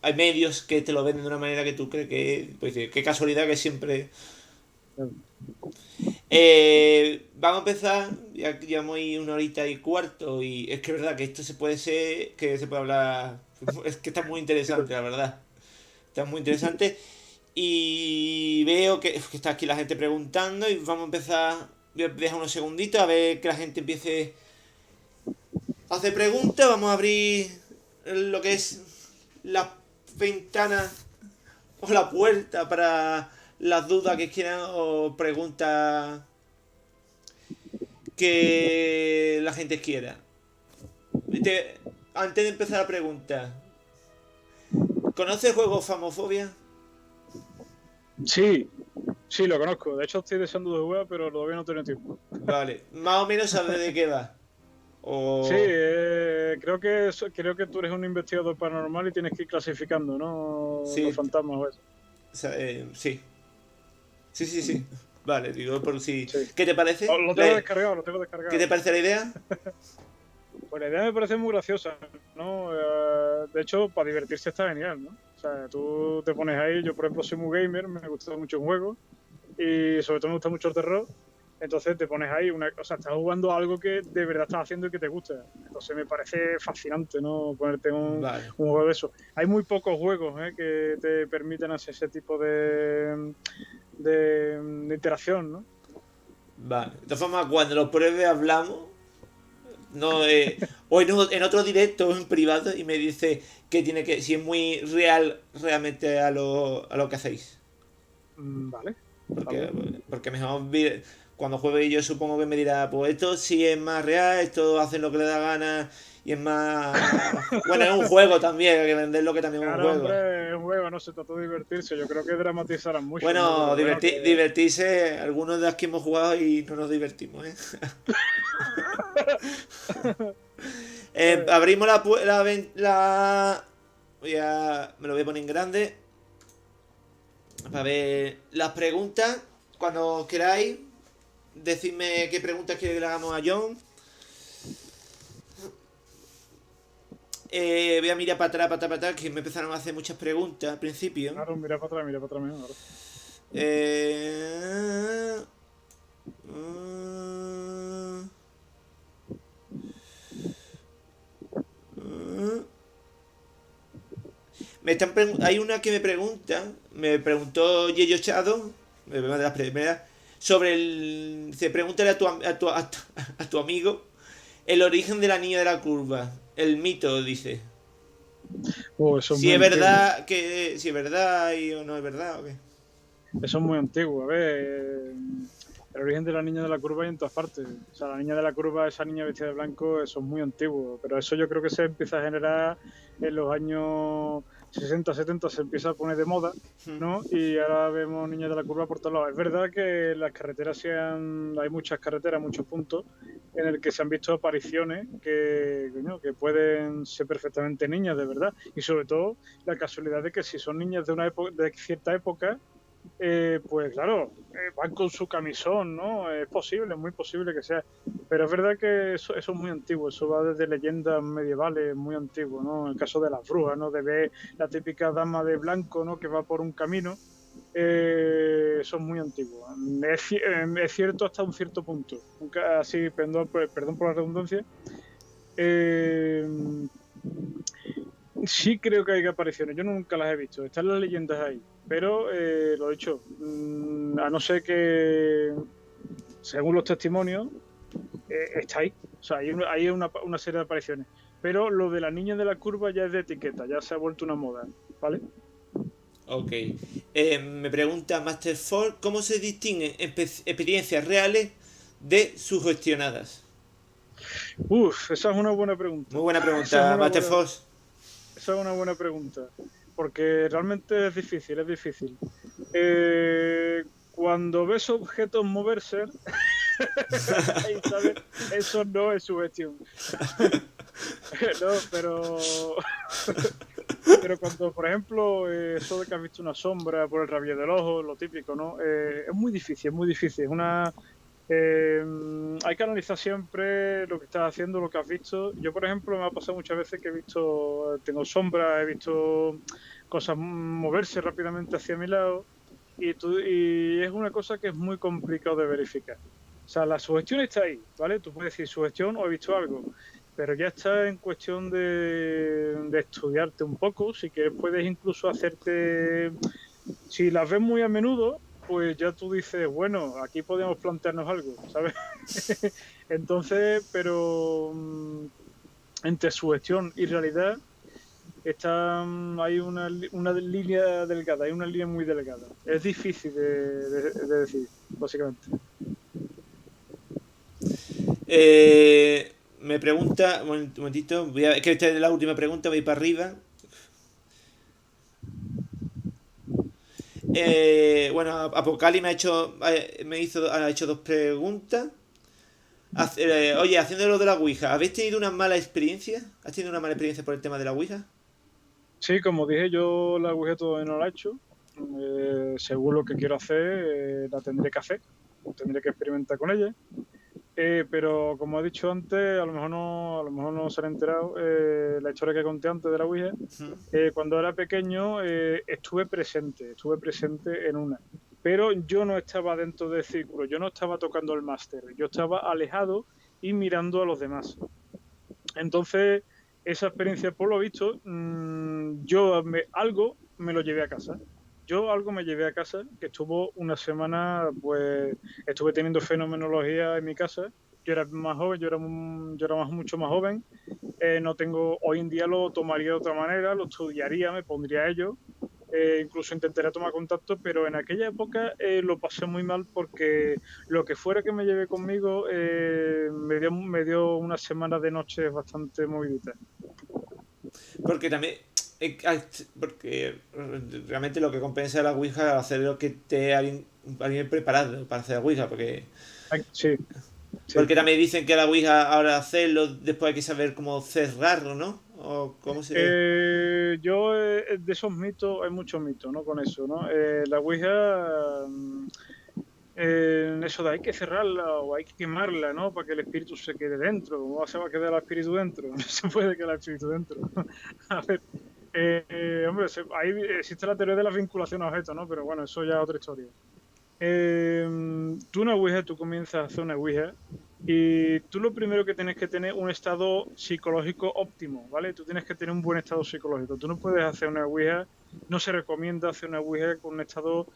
hay medios que te lo venden de una manera que tú crees que. Pues qué casualidad que siempre. Vamos a empezar. Ya llevamos ahí 1 horita y cuarto. Y es que es verdad que esto se puede ser. Que se puede hablar. Es que está muy interesante, la verdad. Está muy interesante. Y veo que está aquí la gente preguntando. Y vamos a empezar. Voy a dejar unos segunditos a ver que la gente empiece a hacer preguntas. Vamos a abrir lo que es la ventana o la puerta para las dudas que quieran o preguntas que la gente quiera. Antes de empezar la pregunta, ¿conoces el juego Famofobia? Sí, sí, lo conozco. De hecho, estoy deseando de jugar, pero todavía no tengo tiempo. Vale, más o menos sabes de qué va. Sí, O... creo que tú eres un investigador paranormal y tienes que ir clasificando, ¿no? Los Sí, fantasmas o eso. sí. Sí, sí, sí. Vale, digo por si... Sí. ¿Qué te parece? Lo tengo descargado, lo tengo ¿Qué te descargado. parece la idea? Pues la idea me parece muy graciosa, ¿no? De hecho, para divertirse está genial, ¿no? O sea, tú te pones ahí, yo por ejemplo soy muy gamer, me gusta mucho un juego y sobre todo me gusta mucho el terror. Entonces te pones ahí, o sea, estás jugando algo que de verdad estás haciendo y que te gusta. Entonces me parece fascinante, ¿no? Ponerte Vale. un juego de eso. Hay muy pocos juegos que te permiten hacer ese tipo de interacción, ¿no? Vale. De todas formas, cuando lo pruebe hablamos. No, o en otro directo o en privado y me dice que tiene que. Si es muy real realmente a lo que hacéis. Vale, Porque, vale. porque mejor cuando juegue yo supongo que me dirá, pues esto sí es más real, esto hace lo que le da gana y es más... Bueno, es un juego también, hay que vender lo que también es un Claro, juego. hombre, es un juego, no se trata de divertirse. Yo creo que dramatizarán mucho, ¿no? Bueno, Pero bueno, que... divertirse, algunos de los que hemos jugado y no nos divertimos, ¿eh? Abrimos me lo voy a poner en grande para ver las preguntas. Cuando queráis, decidme qué preguntas queréis que le hagamos a John. Voy a mirar para atrás, que me empezaron a hacer muchas preguntas al principio. Claro, mira para atrás mejor. Eh, mm, mm. Hay una que me preguntó Yeyo Chado, de las primeras, sobre el... Se pregúntale a tu amigo el origen de la niña de la curva, el mito, dice. Eso es Si muy es antiguo. verdad si es verdad o no es verdad o qué. Eso es muy antiguo. A ver, el origen de la niña de la curva hay en todas partes. O sea, la niña de la curva, esa niña vestida de blanco, eso es muy antiguo. Pero eso yo creo que se empieza a generar en los años 60, 70, se empieza a poner de moda, ¿no? Y ahora vemos niñas de la curva por todos lados. Es verdad que las carreteras hay muchas carreteras, muchos puntos en el que se han visto apariciones que pueden ser perfectamente niñas, de verdad. Y sobre todo la casualidad de que si son niñas de una época, de cierta época, pues claro, van con su camisón, ¿no? Es posible, muy posible que sea. Pero es verdad que eso es muy antiguo, eso va desde leyendas medievales, muy antiguo, ¿no? El caso de las brujas, ¿no? De ver la típica dama de blanco, ¿no? Que va por un camino. Eso es muy antiguo. Es cierto hasta un cierto punto. Así, perdón por la redundancia. Sí creo que hay apariciones, yo nunca las he visto, están las leyendas ahí, pero lo dicho, a no ser que, según los testimonios, está ahí, o sea, hay una serie de apariciones, pero lo de la niña de la curva ya es de etiqueta, ya se ha vuelto una moda, ¿vale? Ok. Me pregunta Master Ford, ¿cómo se distinguen experiencias reales de sugestionadas? Esa es una buena pregunta. Muy buena pregunta, Masterfox. Esa es una buena pregunta, porque realmente es difícil, es difícil. Cuando ves objetos moverse, ahí sabes, eso no es sugestión. No, pero cuando, por ejemplo, eso de que has visto una sombra por el rabillo del ojo, lo típico, ¿no? Es muy difícil, es muy difícil. Hay que analizar siempre lo que estás haciendo, lo que has visto. Yo, por ejemplo, me ha pasado muchas veces que tengo sombras, he visto cosas moverse rápidamente hacia mi lado y es una cosa que es muy complicado de verificar. O sea, la sugestión está ahí, ¿vale? Tú puedes decir sugestión o he visto algo, pero ya está en cuestión de estudiarte un poco. Si quieres, puedes incluso si las ves muy a menudo, pues ya tú dices, bueno, aquí podemos plantearnos algo, ¿sabes? Entonces, pero entre sugestión y realidad hay una línea delgada, hay una línea muy delgada. Es difícil de decir, básicamente. Me pregunta, un momentito, es que esta es la última pregunta, voy para arriba. Bueno, Apocali ha hecho dos preguntas. Oye, haciendo lo de la Ouija, ¿habéis tenido una mala experiencia? ¿Has tenido una mala experiencia por el tema de la Ouija? Sí, como dije, yo la Ouija todavía no la he hecho. Según lo que quiero hacer, la tendré que hacer. Tendré que experimentar con ella. Pero como he dicho antes, a lo mejor no se han enterado, la historia que conté antes de la Ouija. Cuando era pequeño estuve presente en una, pero yo no estaba dentro del círculo, yo no estaba tocando el máster, yo estaba alejado y mirando a los demás. Entonces, esa experiencia, por lo visto, algo me lo llevé a casa. Algo me llevé a casa, que estuvo una semana, pues estuve teniendo fenomenología en mi casa. Yo era más joven, mucho más joven. Hoy en día lo tomaría de otra manera, lo estudiaría, me pondría a ello. Incluso intentaría tomar contacto, pero en aquella época lo pasé muy mal porque lo que fuera que me llevé conmigo me dio una semana de noches bastante moviditas. Porque también porque realmente lo que compensa la Ouija es hacer lo que esté alguien preparado para hacer la Ouija, porque sí. Porque también dicen que la Ouija ahora hacerlo, después hay que saber cómo cerrarlo, ¿no? ¿O cómo se...? De esos mitos, hay muchos mitos, ¿no? Con eso, ¿no? La Ouija, eso de hay que cerrarla o hay que quemarla, ¿no? Para que el espíritu se quede dentro. ¿Cómo se va a quedar el espíritu dentro? No se puede quedar el espíritu dentro. A ver, hombre, ahí existe la teoría de la vinculación a objetos, ¿no? Pero bueno, eso ya es otra historia. Tú comienzas a hacer una Ouija y tú lo primero que tienes que tener un estado psicológico óptimo, ¿vale? Tú tienes que tener un buen estado psicológico. Tú no puedes hacer una Ouija, no se recomienda hacer una Ouija con un estado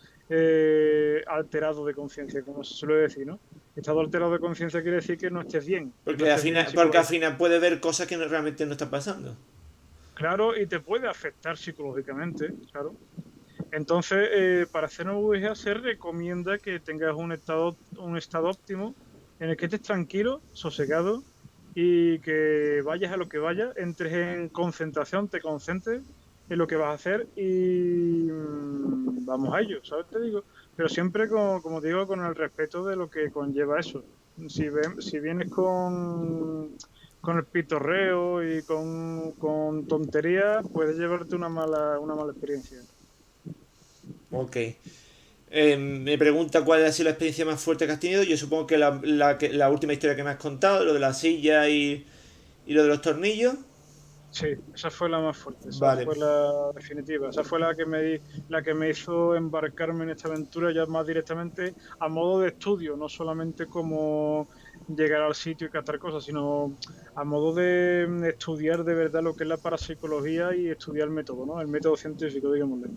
alterado de conciencia, como se suele decir, ¿no? Estado alterado de conciencia quiere decir que no estés bien. Porque al final puede ver cosas que realmente no están pasando. Claro, y te puede afectar psicológicamente, claro. Entonces, para hacer una Ouija se recomienda que tengas un estado óptimo en el que estés tranquilo, sosegado y que vayas a lo que vayas, entres en concentración, te concentres en lo que vas a hacer y vamos a ello, ¿sabes? Te digo, pero siempre, como te digo, con el respeto de lo que conlleva eso. Si vienes con el pitorreo y con tonterías, puedes llevarte una mala experiencia. Ok. Me pregunta cuál ha sido la experiencia más fuerte que has tenido. Yo supongo que la última historia que me has contado, lo de la silla y lo de los tornillos. Sí, esa fue la más fuerte, vale. Fue la definitiva, esa fue la que me hizo embarcarme en esta aventura ya más directamente a modo de estudio, no solamente como llegar al sitio y captar cosas, sino a modo de estudiar de verdad lo que es la parapsicología y estudiar el método, ¿no? El método científico, digámosle.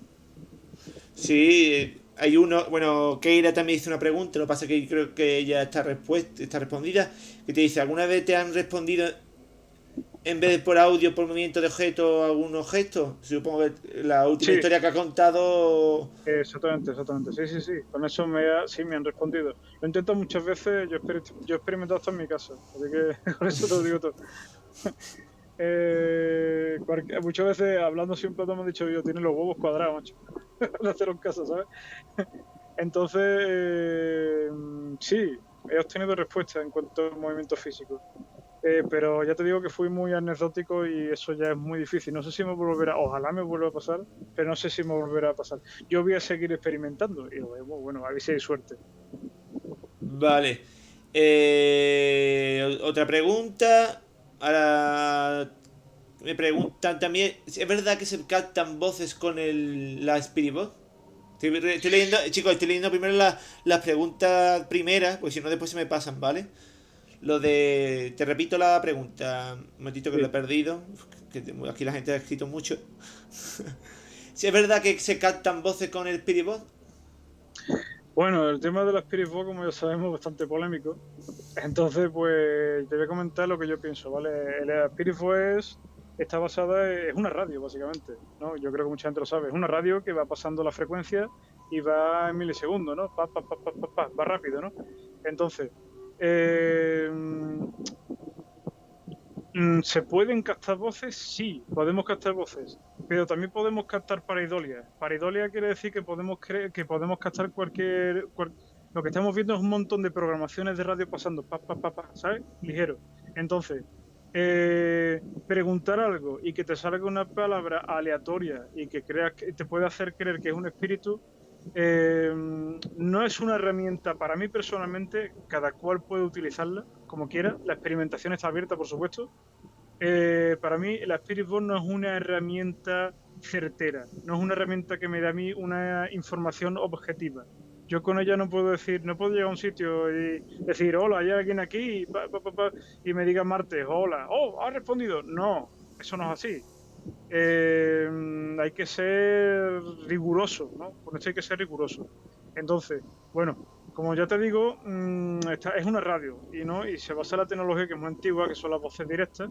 Sí, hay uno, bueno, Keira también hizo una pregunta, lo que pasa es que creo que ya está respondida, que te dice, ¿alguna vez te han respondido en vez de por audio, por movimiento de objeto, algún objeto. Supongo que la última Sí, historia que ha contado... exactamente, exactamente. Sí, sí, sí. Con eso sí me han respondido. Lo intento muchas veces, yo he experimentado esto en mi casa, así que con eso te lo digo todo. Muchas veces hablando siempre me han dicho yo, tiene los huevos cuadrados, macho. No hacer un caso, ¿sabes? Entonces, sí, he obtenido respuesta en cuanto al movimiento físico. Pero ya te digo que fui muy anecdótico y eso ya es muy difícil. No sé si me volverá, ojalá me vuelva a pasar, pero no sé si me volverá a pasar. Yo voy a seguir experimentando y lo vemos, bueno, a ver si hay suerte. Vale. Otra pregunta. Ahora me preguntan también, ¿es verdad que se captan voces con la Spirit Box? Estoy leyendo, chicos, estoy leyendo primero las preguntas primeras, pues si no después se me pasan, ¿vale? Te repito la pregunta, un momentito que lo he Sí. perdido, aquí la gente ha escrito mucho. ¿Si es verdad que se captan voces con el Spirit Box? Bueno, el tema de la Spirit Box, como ya sabemos, es bastante polémico. Entonces, pues te voy a comentar lo que yo pienso, ¿vale? La Spirit Box está basada, es una radio, básicamente, ¿no? Yo creo que mucha gente lo sabe. Es una radio que va pasando la frecuencia y va en milisegundos, ¿no? Va rápido, ¿no? Entonces, eh, ¿se pueden captar voces? Sí, podemos captar voces, pero también podemos captar pareidolia. Pareidolia quiere decir que que podemos captar lo que estamos viendo es un montón de programaciones de radio pasando, ¿sabes? Ligero. Entonces, preguntar algo y que te salga una palabra aleatoria y que creas que te puede hacer creer que es un espíritu, no es una herramienta para mí personalmente, cada cual puede utilizarla como quiera, la experimentación está abierta, por supuesto. Para mí la Spirit Box no es una herramienta certera, no es una herramienta que me da a mí una información objetiva. Yo con ella no puedo decir, no puedo llegar a un sitio y decir, hola, hay alguien aquí, y me diga Marte, hola, oh, ha respondido. No, eso no es así. Hay que ser riguroso, ¿no? Con esto hay que ser riguroso. Entonces, bueno, como ya te digo, es una radio y se basa en la tecnología que es muy antigua, que son las voces directas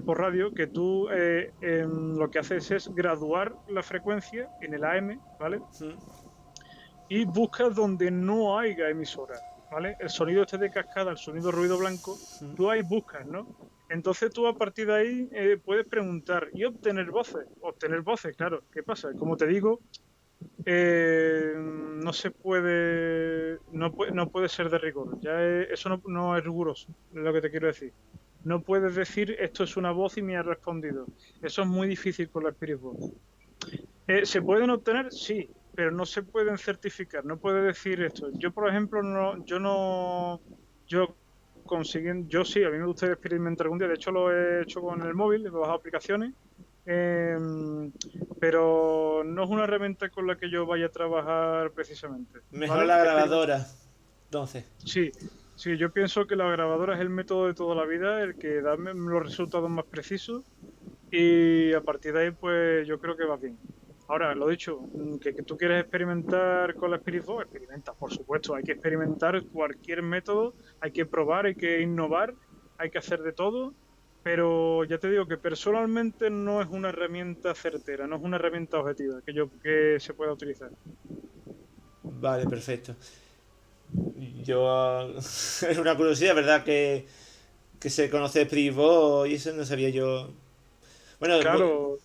por radio, que tú lo que haces es graduar la frecuencia en el AM, ¿vale? Y buscas donde no haya emisora, ¿vale? El sonido este de cascada, el sonido ruido blanco, tú ahí buscas, ¿no? Entonces tú a partir de ahí puedes preguntar y obtener voces. Obtener voces, claro. ¿Qué pasa? Como te digo, no se puede no puede ser de rigor. Eso no es riguroso, es lo que te quiero decir. No puedes decir esto es una voz y me ha respondido. Eso es muy difícil con la Spirit Box. ¿Se pueden obtener? Sí, pero no se pueden certificar. No puede decir esto. Yo, por ejemplo, yo yo sí, a mí me gustaría experimentar algún día. De hecho, lo he hecho con el móvil, he bajado aplicaciones. eh, pero no es una herramienta con la que yo vaya a trabajar precisamente, Mejor ¿vale? la grabadora, entonces. Sí, sí, yo pienso que la grabadora es el método de toda la vida, el que da los resultados más precisos y a partir de ahí, pues yo creo que va bien. Ahora, lo dicho, que tú quieres experimentar con la Spirit Box, experimenta, por supuesto, hay que experimentar cualquier método, hay que probar, hay que innovar, hay que hacer de todo, pero ya te digo que personalmente no es una herramienta certera, no es una herramienta objetiva que se pueda utilizar. Vale, perfecto. Yo... es una curiosidad, ¿verdad? Que se conoce Privo y eso no sabía yo. Bueno, Claro,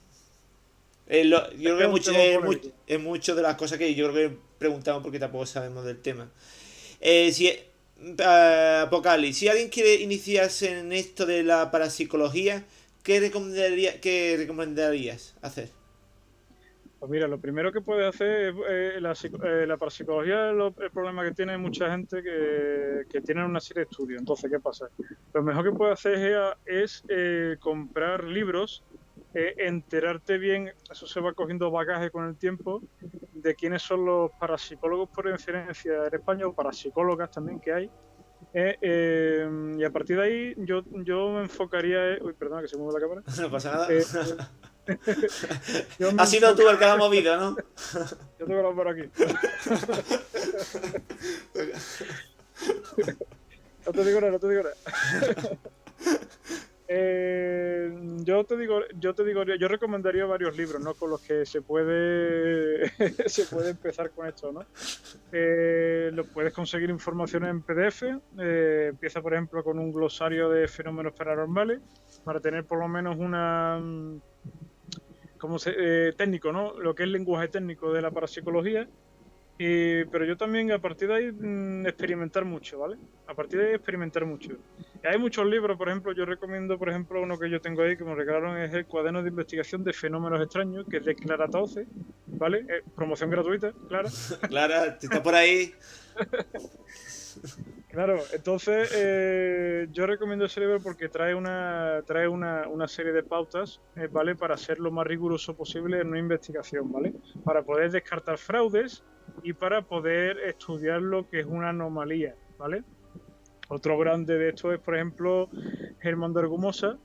yo creo que es un tema polémico. es mucho de las cosas que yo creo que preguntamos porque tampoco sabemos del tema. Si Apocalipsis, si alguien quiere iniciarse en esto de la parapsicología, qué recomendarías hacer? Pues mira, lo primero que puedes hacer es la parapsicología, el problema que tiene mucha gente que tienen una serie de estudios. Entonces, ¿qué pasa? Lo mejor que puedes hacer comprar libros, enterarte bien, eso se va cogiendo bagaje con el tiempo, de quiénes son los parapsicólogos por excelencia en España, o parapsicólogas también que hay. Y a partir de ahí yo me enfocaría, uy, perdona que se mueve la cámara. No pasa nada. Eh, yo me Ha sido tú el que la ha enfocaría, movido, ¿no? yo tengo la cámara aquí. No te digo nada, no te digo nada. yo recomendaría varios libros, ¿no? Con los que se puede se puede empezar con esto, ¿no? Lo puedes conseguir información en PDF. Empieza, por ejemplo, con un glosario de fenómenos paranormales para tener por lo menos una técnico, ¿no? Lo que es el lenguaje técnico de la parapsicología. Pero yo también a partir de ahí experimentar mucho, ¿vale? A partir de ahí experimentar mucho. Y hay muchos libros, por ejemplo, yo recomiendo, por ejemplo, uno que yo tengo ahí que me regalaron es el Cuaderno de Investigación de Fenómenos Extraños, que es de Clara Tauce, ¿vale? Promoción gratuita, Clara. Clara, ¿te está por ahí? Claro, entonces yo recomiendo ese libro porque trae una serie de pautas, ¿vale? Para ser lo más riguroso posible en una investigación, ¿vale? Para poder descartar fraudes y para poder estudiar lo que es una anomalía, ¿vale? Otro grande de esto es, por ejemplo, Germán de Argumosa,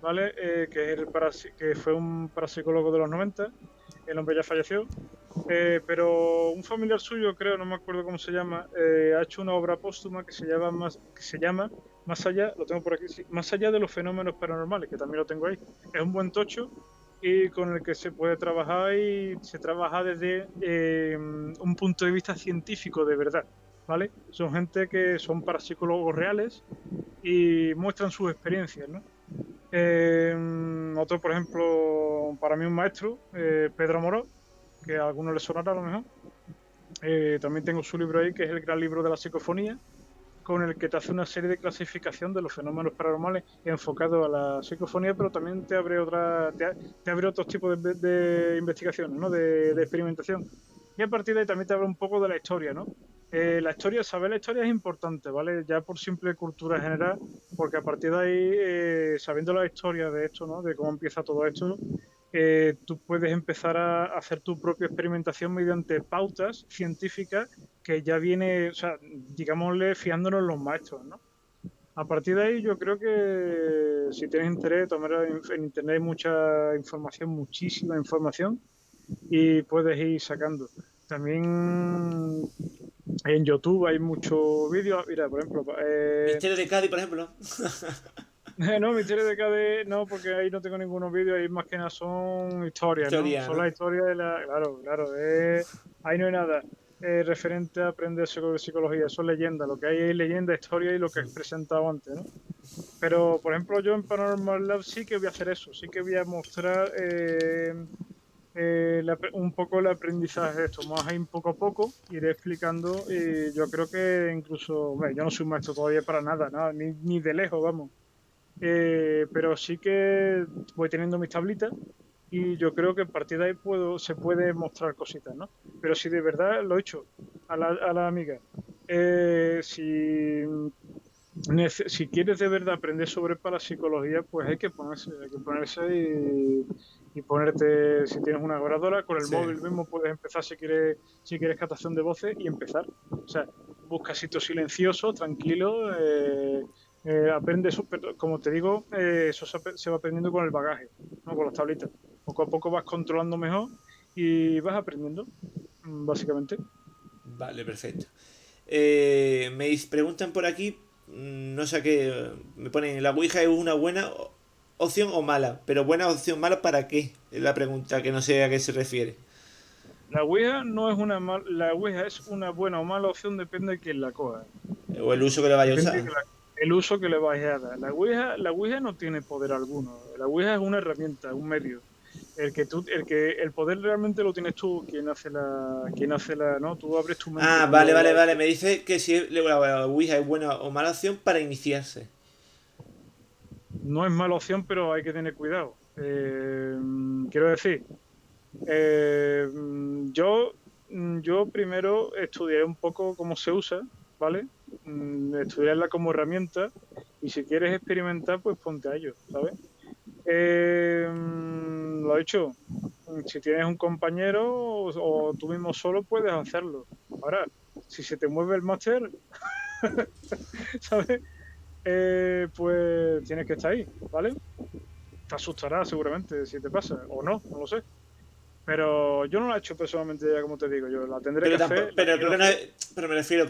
¿vale? Que fue un parapsicólogo de los 90. El hombre ya falleció. Pero un familiar suyo, creo, no me acuerdo cómo se llama, ha hecho una obra póstuma que se llama Más allá, lo tengo por aquí, sí, Más allá de los fenómenos paranormales, que también lo tengo ahí. Es un buen tocho y con el que se puede trabajar y se trabaja desde un punto de vista científico de verdad, ¿vale? Son gente que son parapsicólogos reales y muestran sus experiencias, ¿no? Otro, por ejemplo, para mí un maestro, Pedro Moró, que a algunos les sonará a lo mejor. También tengo su libro ahí, que es el gran libro de la psicofonía, con el que te hace una serie de clasificación de los fenómenos paranormales enfocado a la psicofonía, pero también te abre te abre otros tipos de investigaciones, ¿no? De experimentación. Y a partir de ahí también te habla un poco de la historia, ¿no? Saber la historia es importante, ¿vale? Ya por simple cultura general, porque a partir de ahí, sabiendo la historia de esto, ¿no? De cómo empieza todo esto, tú puedes empezar a hacer tu propia experimentación mediante pautas científicas que ya viene, o sea, digámosle, fiándonos en los maestros, ¿no? A partir de ahí yo creo que si tienes interés, en internet hay mucha información, muchísima información, y puedes ir sacando. También en YouTube hay muchos vídeos, mira, por ejemplo... Misterio de Cádiz, por ejemplo. No, Misterio de Cádiz no, porque ahí no tengo ningunos vídeos, ahí más que nada son historias, ¿no? Historia, Son ¿no? las historias de la... Claro, ahí no hay nada referente a aprender sobre psicología, son leyendas, lo que hay es leyenda, historia y lo que he presentado antes, ¿no? Pero, por ejemplo, yo en Paranormal Lab sí que voy a hacer eso, sí que voy a mostrar un poco el aprendizaje de esto, más ahí poco a poco, iré explicando y yo creo que incluso, bueno, yo no soy un maestro todavía para nada, ni de lejos, vamos. Pero sí que voy teniendo mis tablitas y yo creo que a partir de ahí se puede mostrar cositas, ¿no? Pero si de verdad lo he hecho a la amiga, si quieres de verdad aprender sobre parapsicología, pues hay que ponerse y ponerte, si tienes una grabadora, con el Sí. móvil mismo puedes empezar si quieres captación de voces y empezar. O sea, busca sitios silenciosos, tranquilos, aprende eso, pero como te digo, eso se va aprendiendo con el bagaje, no con las tablitas. Poco a poco vas controlando mejor y vas aprendiendo, básicamente. Vale, perfecto. Me preguntan por aquí, no sé qué, me ponen, ¿la Ouija es una buena opción o mala? Pero buena opción, mala, ¿para qué? Es la pregunta, que no sé a qué se refiere. La Ouija no es la Ouija es una buena o mala opción, depende de quién la coja. O el uso que le vaya a Depende usar. el uso que le vayas a dar. La Ouija no tiene poder alguno. La Ouija es una herramienta, un medio. El poder realmente lo tienes tú, ¿no? Tú abres tu mente Ah, cuando vale. Me dice que si la Ouija es buena o mala opción para iniciarse. no es mala opción, pero hay que tener cuidado. Quiero decir, eh, yo, yo primero estudié un poco cómo se usa, ¿vale? Estudiarla como herramienta y si quieres experimentar, pues ponte a ello, ¿sabes? Lo he hecho. Si tienes un compañero o tú mismo solo, puedes hacerlo. Ahora, si se te mueve el máster, ¿sabes? Pues tienes que estar ahí, ¿vale? Te asustará seguramente si te pasa, o no lo sé. Pero yo no la he hecho personalmente, ya como te digo, yo la tendré Pero que tampoco, hacer, la pero quiero creo que no hacer. es, pero me refiero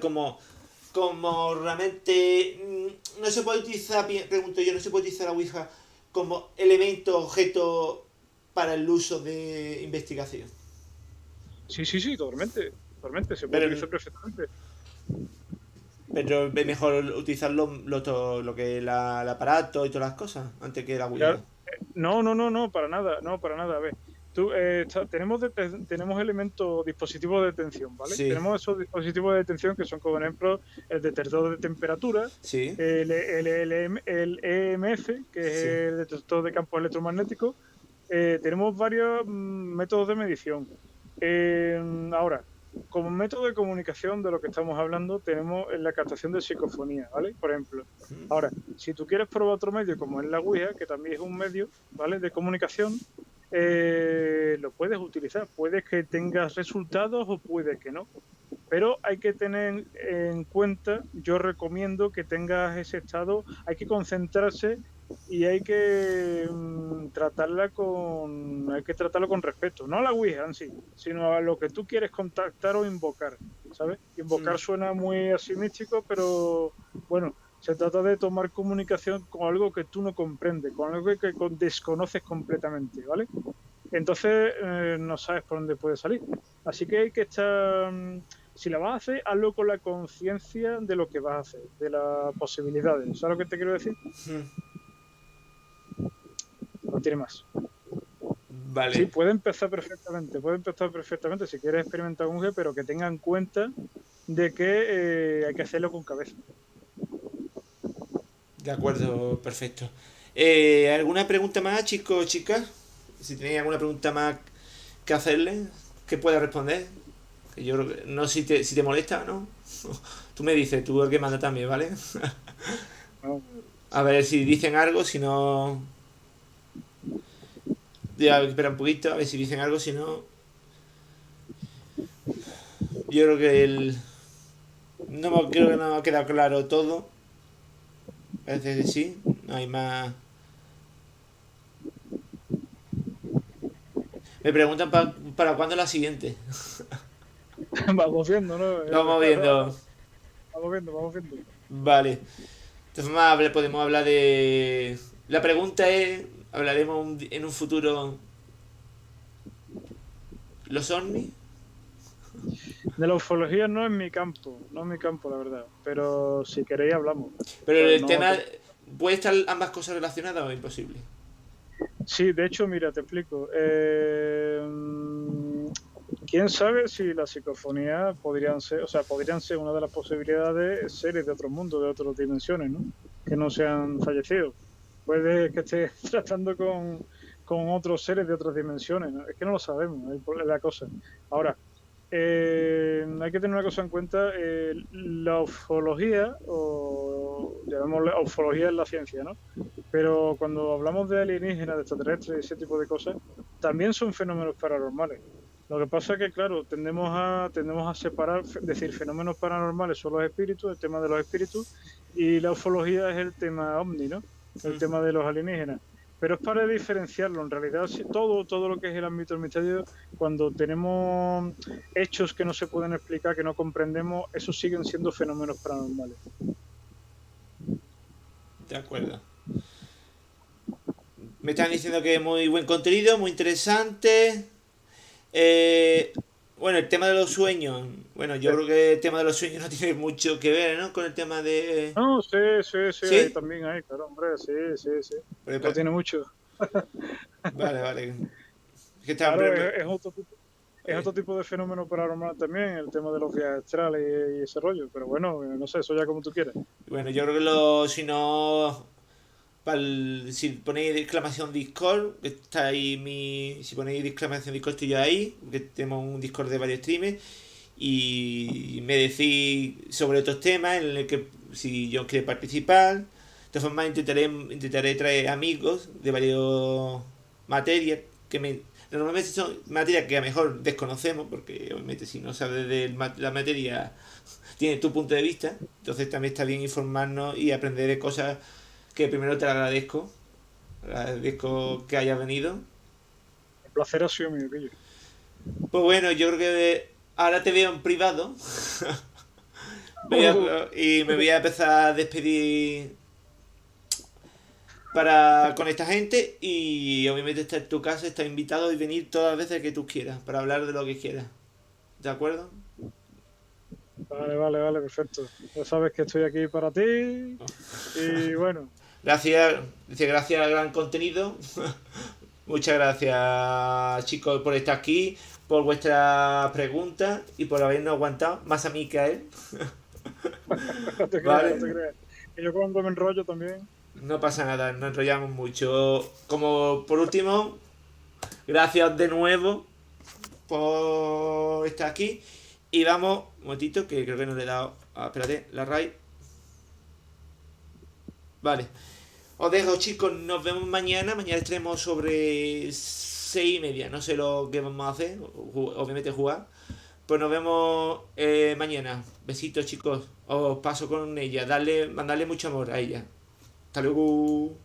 como realmente no se puede utilizar, pregunto yo, no se puede utilizar la Ouija como elemento, objeto para el uso de investigación. Sí, totalmente. Totalmente, se puede Pero, utilizar perfectamente. pero es mejor utilizar lo que es el aparato y todas las cosas antes que la Ouija. Claro. No, para nada, no, para nada. A ver, tenemos elementos, dispositivos de detención, ¿vale? Sí, Tenemos esos dispositivos de detención que son, como por ejemplo, el detector de temperatura, sí, el EMF, que es sí. el detector de campos electromagnéticos. Tenemos varios métodos de medición. Ahora, como método de comunicación de lo que estamos hablando, tenemos la captación de psicofonía, ¿vale? Por ejemplo. Ahora, si tú quieres probar otro medio como es la Ouija, que también es un medio, ¿vale?, de comunicación, lo puedes utilizar. Puede que tengas resultados o puede que no. Pero hay que tener en cuenta, yo recomiendo que tengas ese estado, hay que concentrarse y hay que hay que tratarlo con respeto, no a la Ouija en sí, sino a lo que tú quieres contactar o invocar, ¿sabes? Invocar suena muy así místico, pero bueno, se trata de tomar comunicación con algo que tú no comprendes, con algo que desconoces completamente, ¿vale? Entonces no sabes por dónde puede salir. Así que hay que estar, si la vas a hacer, hazlo con la conciencia de lo que vas a hacer, de las posibilidades. ¿Sabes lo que te quiero decir? No tiene más. Sí, Vale, puede empezar perfectamente si quieres experimentar un G, pero que tenga en cuenta de que hay que hacerlo con cabeza. de acuerdo, perfecto. ¿Alguna pregunta más, chicos o chicas? Si tenéis alguna pregunta más que hacerle, que pueda responder. Que yo creo que, no sé si te molesta, ¿no? Tú me dices, tú el que manda también, ¿vale? ¿No? A ver si dicen algo, si no... Ya, espera un poquito, a ver si dicen algo, si no... Yo creo que creo que no ha quedado claro todo. Parece que sí, no hay más... Me preguntan para cuándo la siguiente. Vamos viendo, ¿no? Lo vamos viendo. Vamos viendo. Vale. Entonces podemos hablar de... La pregunta es, ¿hablaremos en un futuro los ovnis? De la ufología no es mi campo, no es mi campo, la verdad. Pero si queréis hablamos. Pero Pero el no tema... te... ¿Puede estar ambas cosas relacionadas o es imposible? Sí, de hecho, mira, te explico. ¿Quién sabe si las psicofonías podrían ser, o sea, podrían ser una de las posibilidades seres de otro mundo, de otras dimensiones, ¿no? Que no sean fallecidos. Puede que esté tratando con otros seres de otras dimensiones, ¿no? Es que no lo sabemos, es la cosa. Ahora, hay que tener una cosa en cuenta, la ufología, o llamémosla ufología en la ciencia, ¿no? Pero cuando hablamos de alienígenas, de extraterrestres y ese tipo de cosas, también son fenómenos paranormales. Lo que pasa es que, claro, tendemos a separar, decir, fenómenos paranormales son los espíritus, el tema de los espíritus, y la ufología es el tema ovni, ¿no? El tema de los alienígenas. Pero es para diferenciarlo. En realidad, todo lo que es el ámbito del misterio, cuando tenemos hechos que no se pueden explicar, que no comprendemos, esos siguen siendo fenómenos paranormales. De acuerdo. Me están diciendo que es muy buen contenido, muy interesante. Bueno, el tema de los sueños. Bueno, yo creo que el tema de los sueños no tiene mucho que ver, ¿no? Con el tema de... No, sí, ahí ¿Sí? también hay, claro, hombre, sí. Porque Lo tiene mucho. Vale, vale. Es que está... Claro, es otro tipo de fenómeno paranormal también, el tema de los viajes astrales y ese rollo, pero bueno, no sé, eso ya como tú quieras. Bueno, yo creo que si no... si ponéis exclamación Discord, que está ahí si ponéis exclamación Discord estoy yo ahí, que tenemos un Discord de varios streamers, y me decís sobre otros temas en el que si yo quiero participar. De todas formas intentaré traer amigos de varias materias normalmente son materias que a lo mejor desconocemos, porque obviamente si no sabes de la materia tienes tu punto de vista, entonces también está bien informarnos y aprender de cosas que primero te agradezco. Agradezco que hayas venido. El placer ha sido mío, Guillo. Pues bueno, yo creo que ahora te veo en privado. Y me voy a empezar a despedir con esta gente y obviamente está en tu casa, estás invitado y venir todas las veces que tú quieras para hablar de lo que quieras. ¿De acuerdo? Vale, perfecto. Ya sabes que estoy aquí para ti. Y bueno, Gracias, dice gracias al gran contenido. Muchas gracias chicos por estar aquí, por vuestras preguntas y por habernos aguantado, más a mí que a él. no te creas, no te Vale, creas. Que yo cuando me enrollo también. no pasa nada, nos enrollamos mucho. Como por último, gracias de nuevo por estar aquí. Y vamos, un momentito, que creo que no le he dado. Espérate, la RAI. Vale. Os dejo, chicos. Nos vemos mañana. Mañana estaremos sobre 6:30. No sé lo que vamos a hacer. Obviamente jugar. Pues nos vemos mañana. Besitos, chicos. Os paso con ella. Mandarle mucho amor a ella. Hasta luego.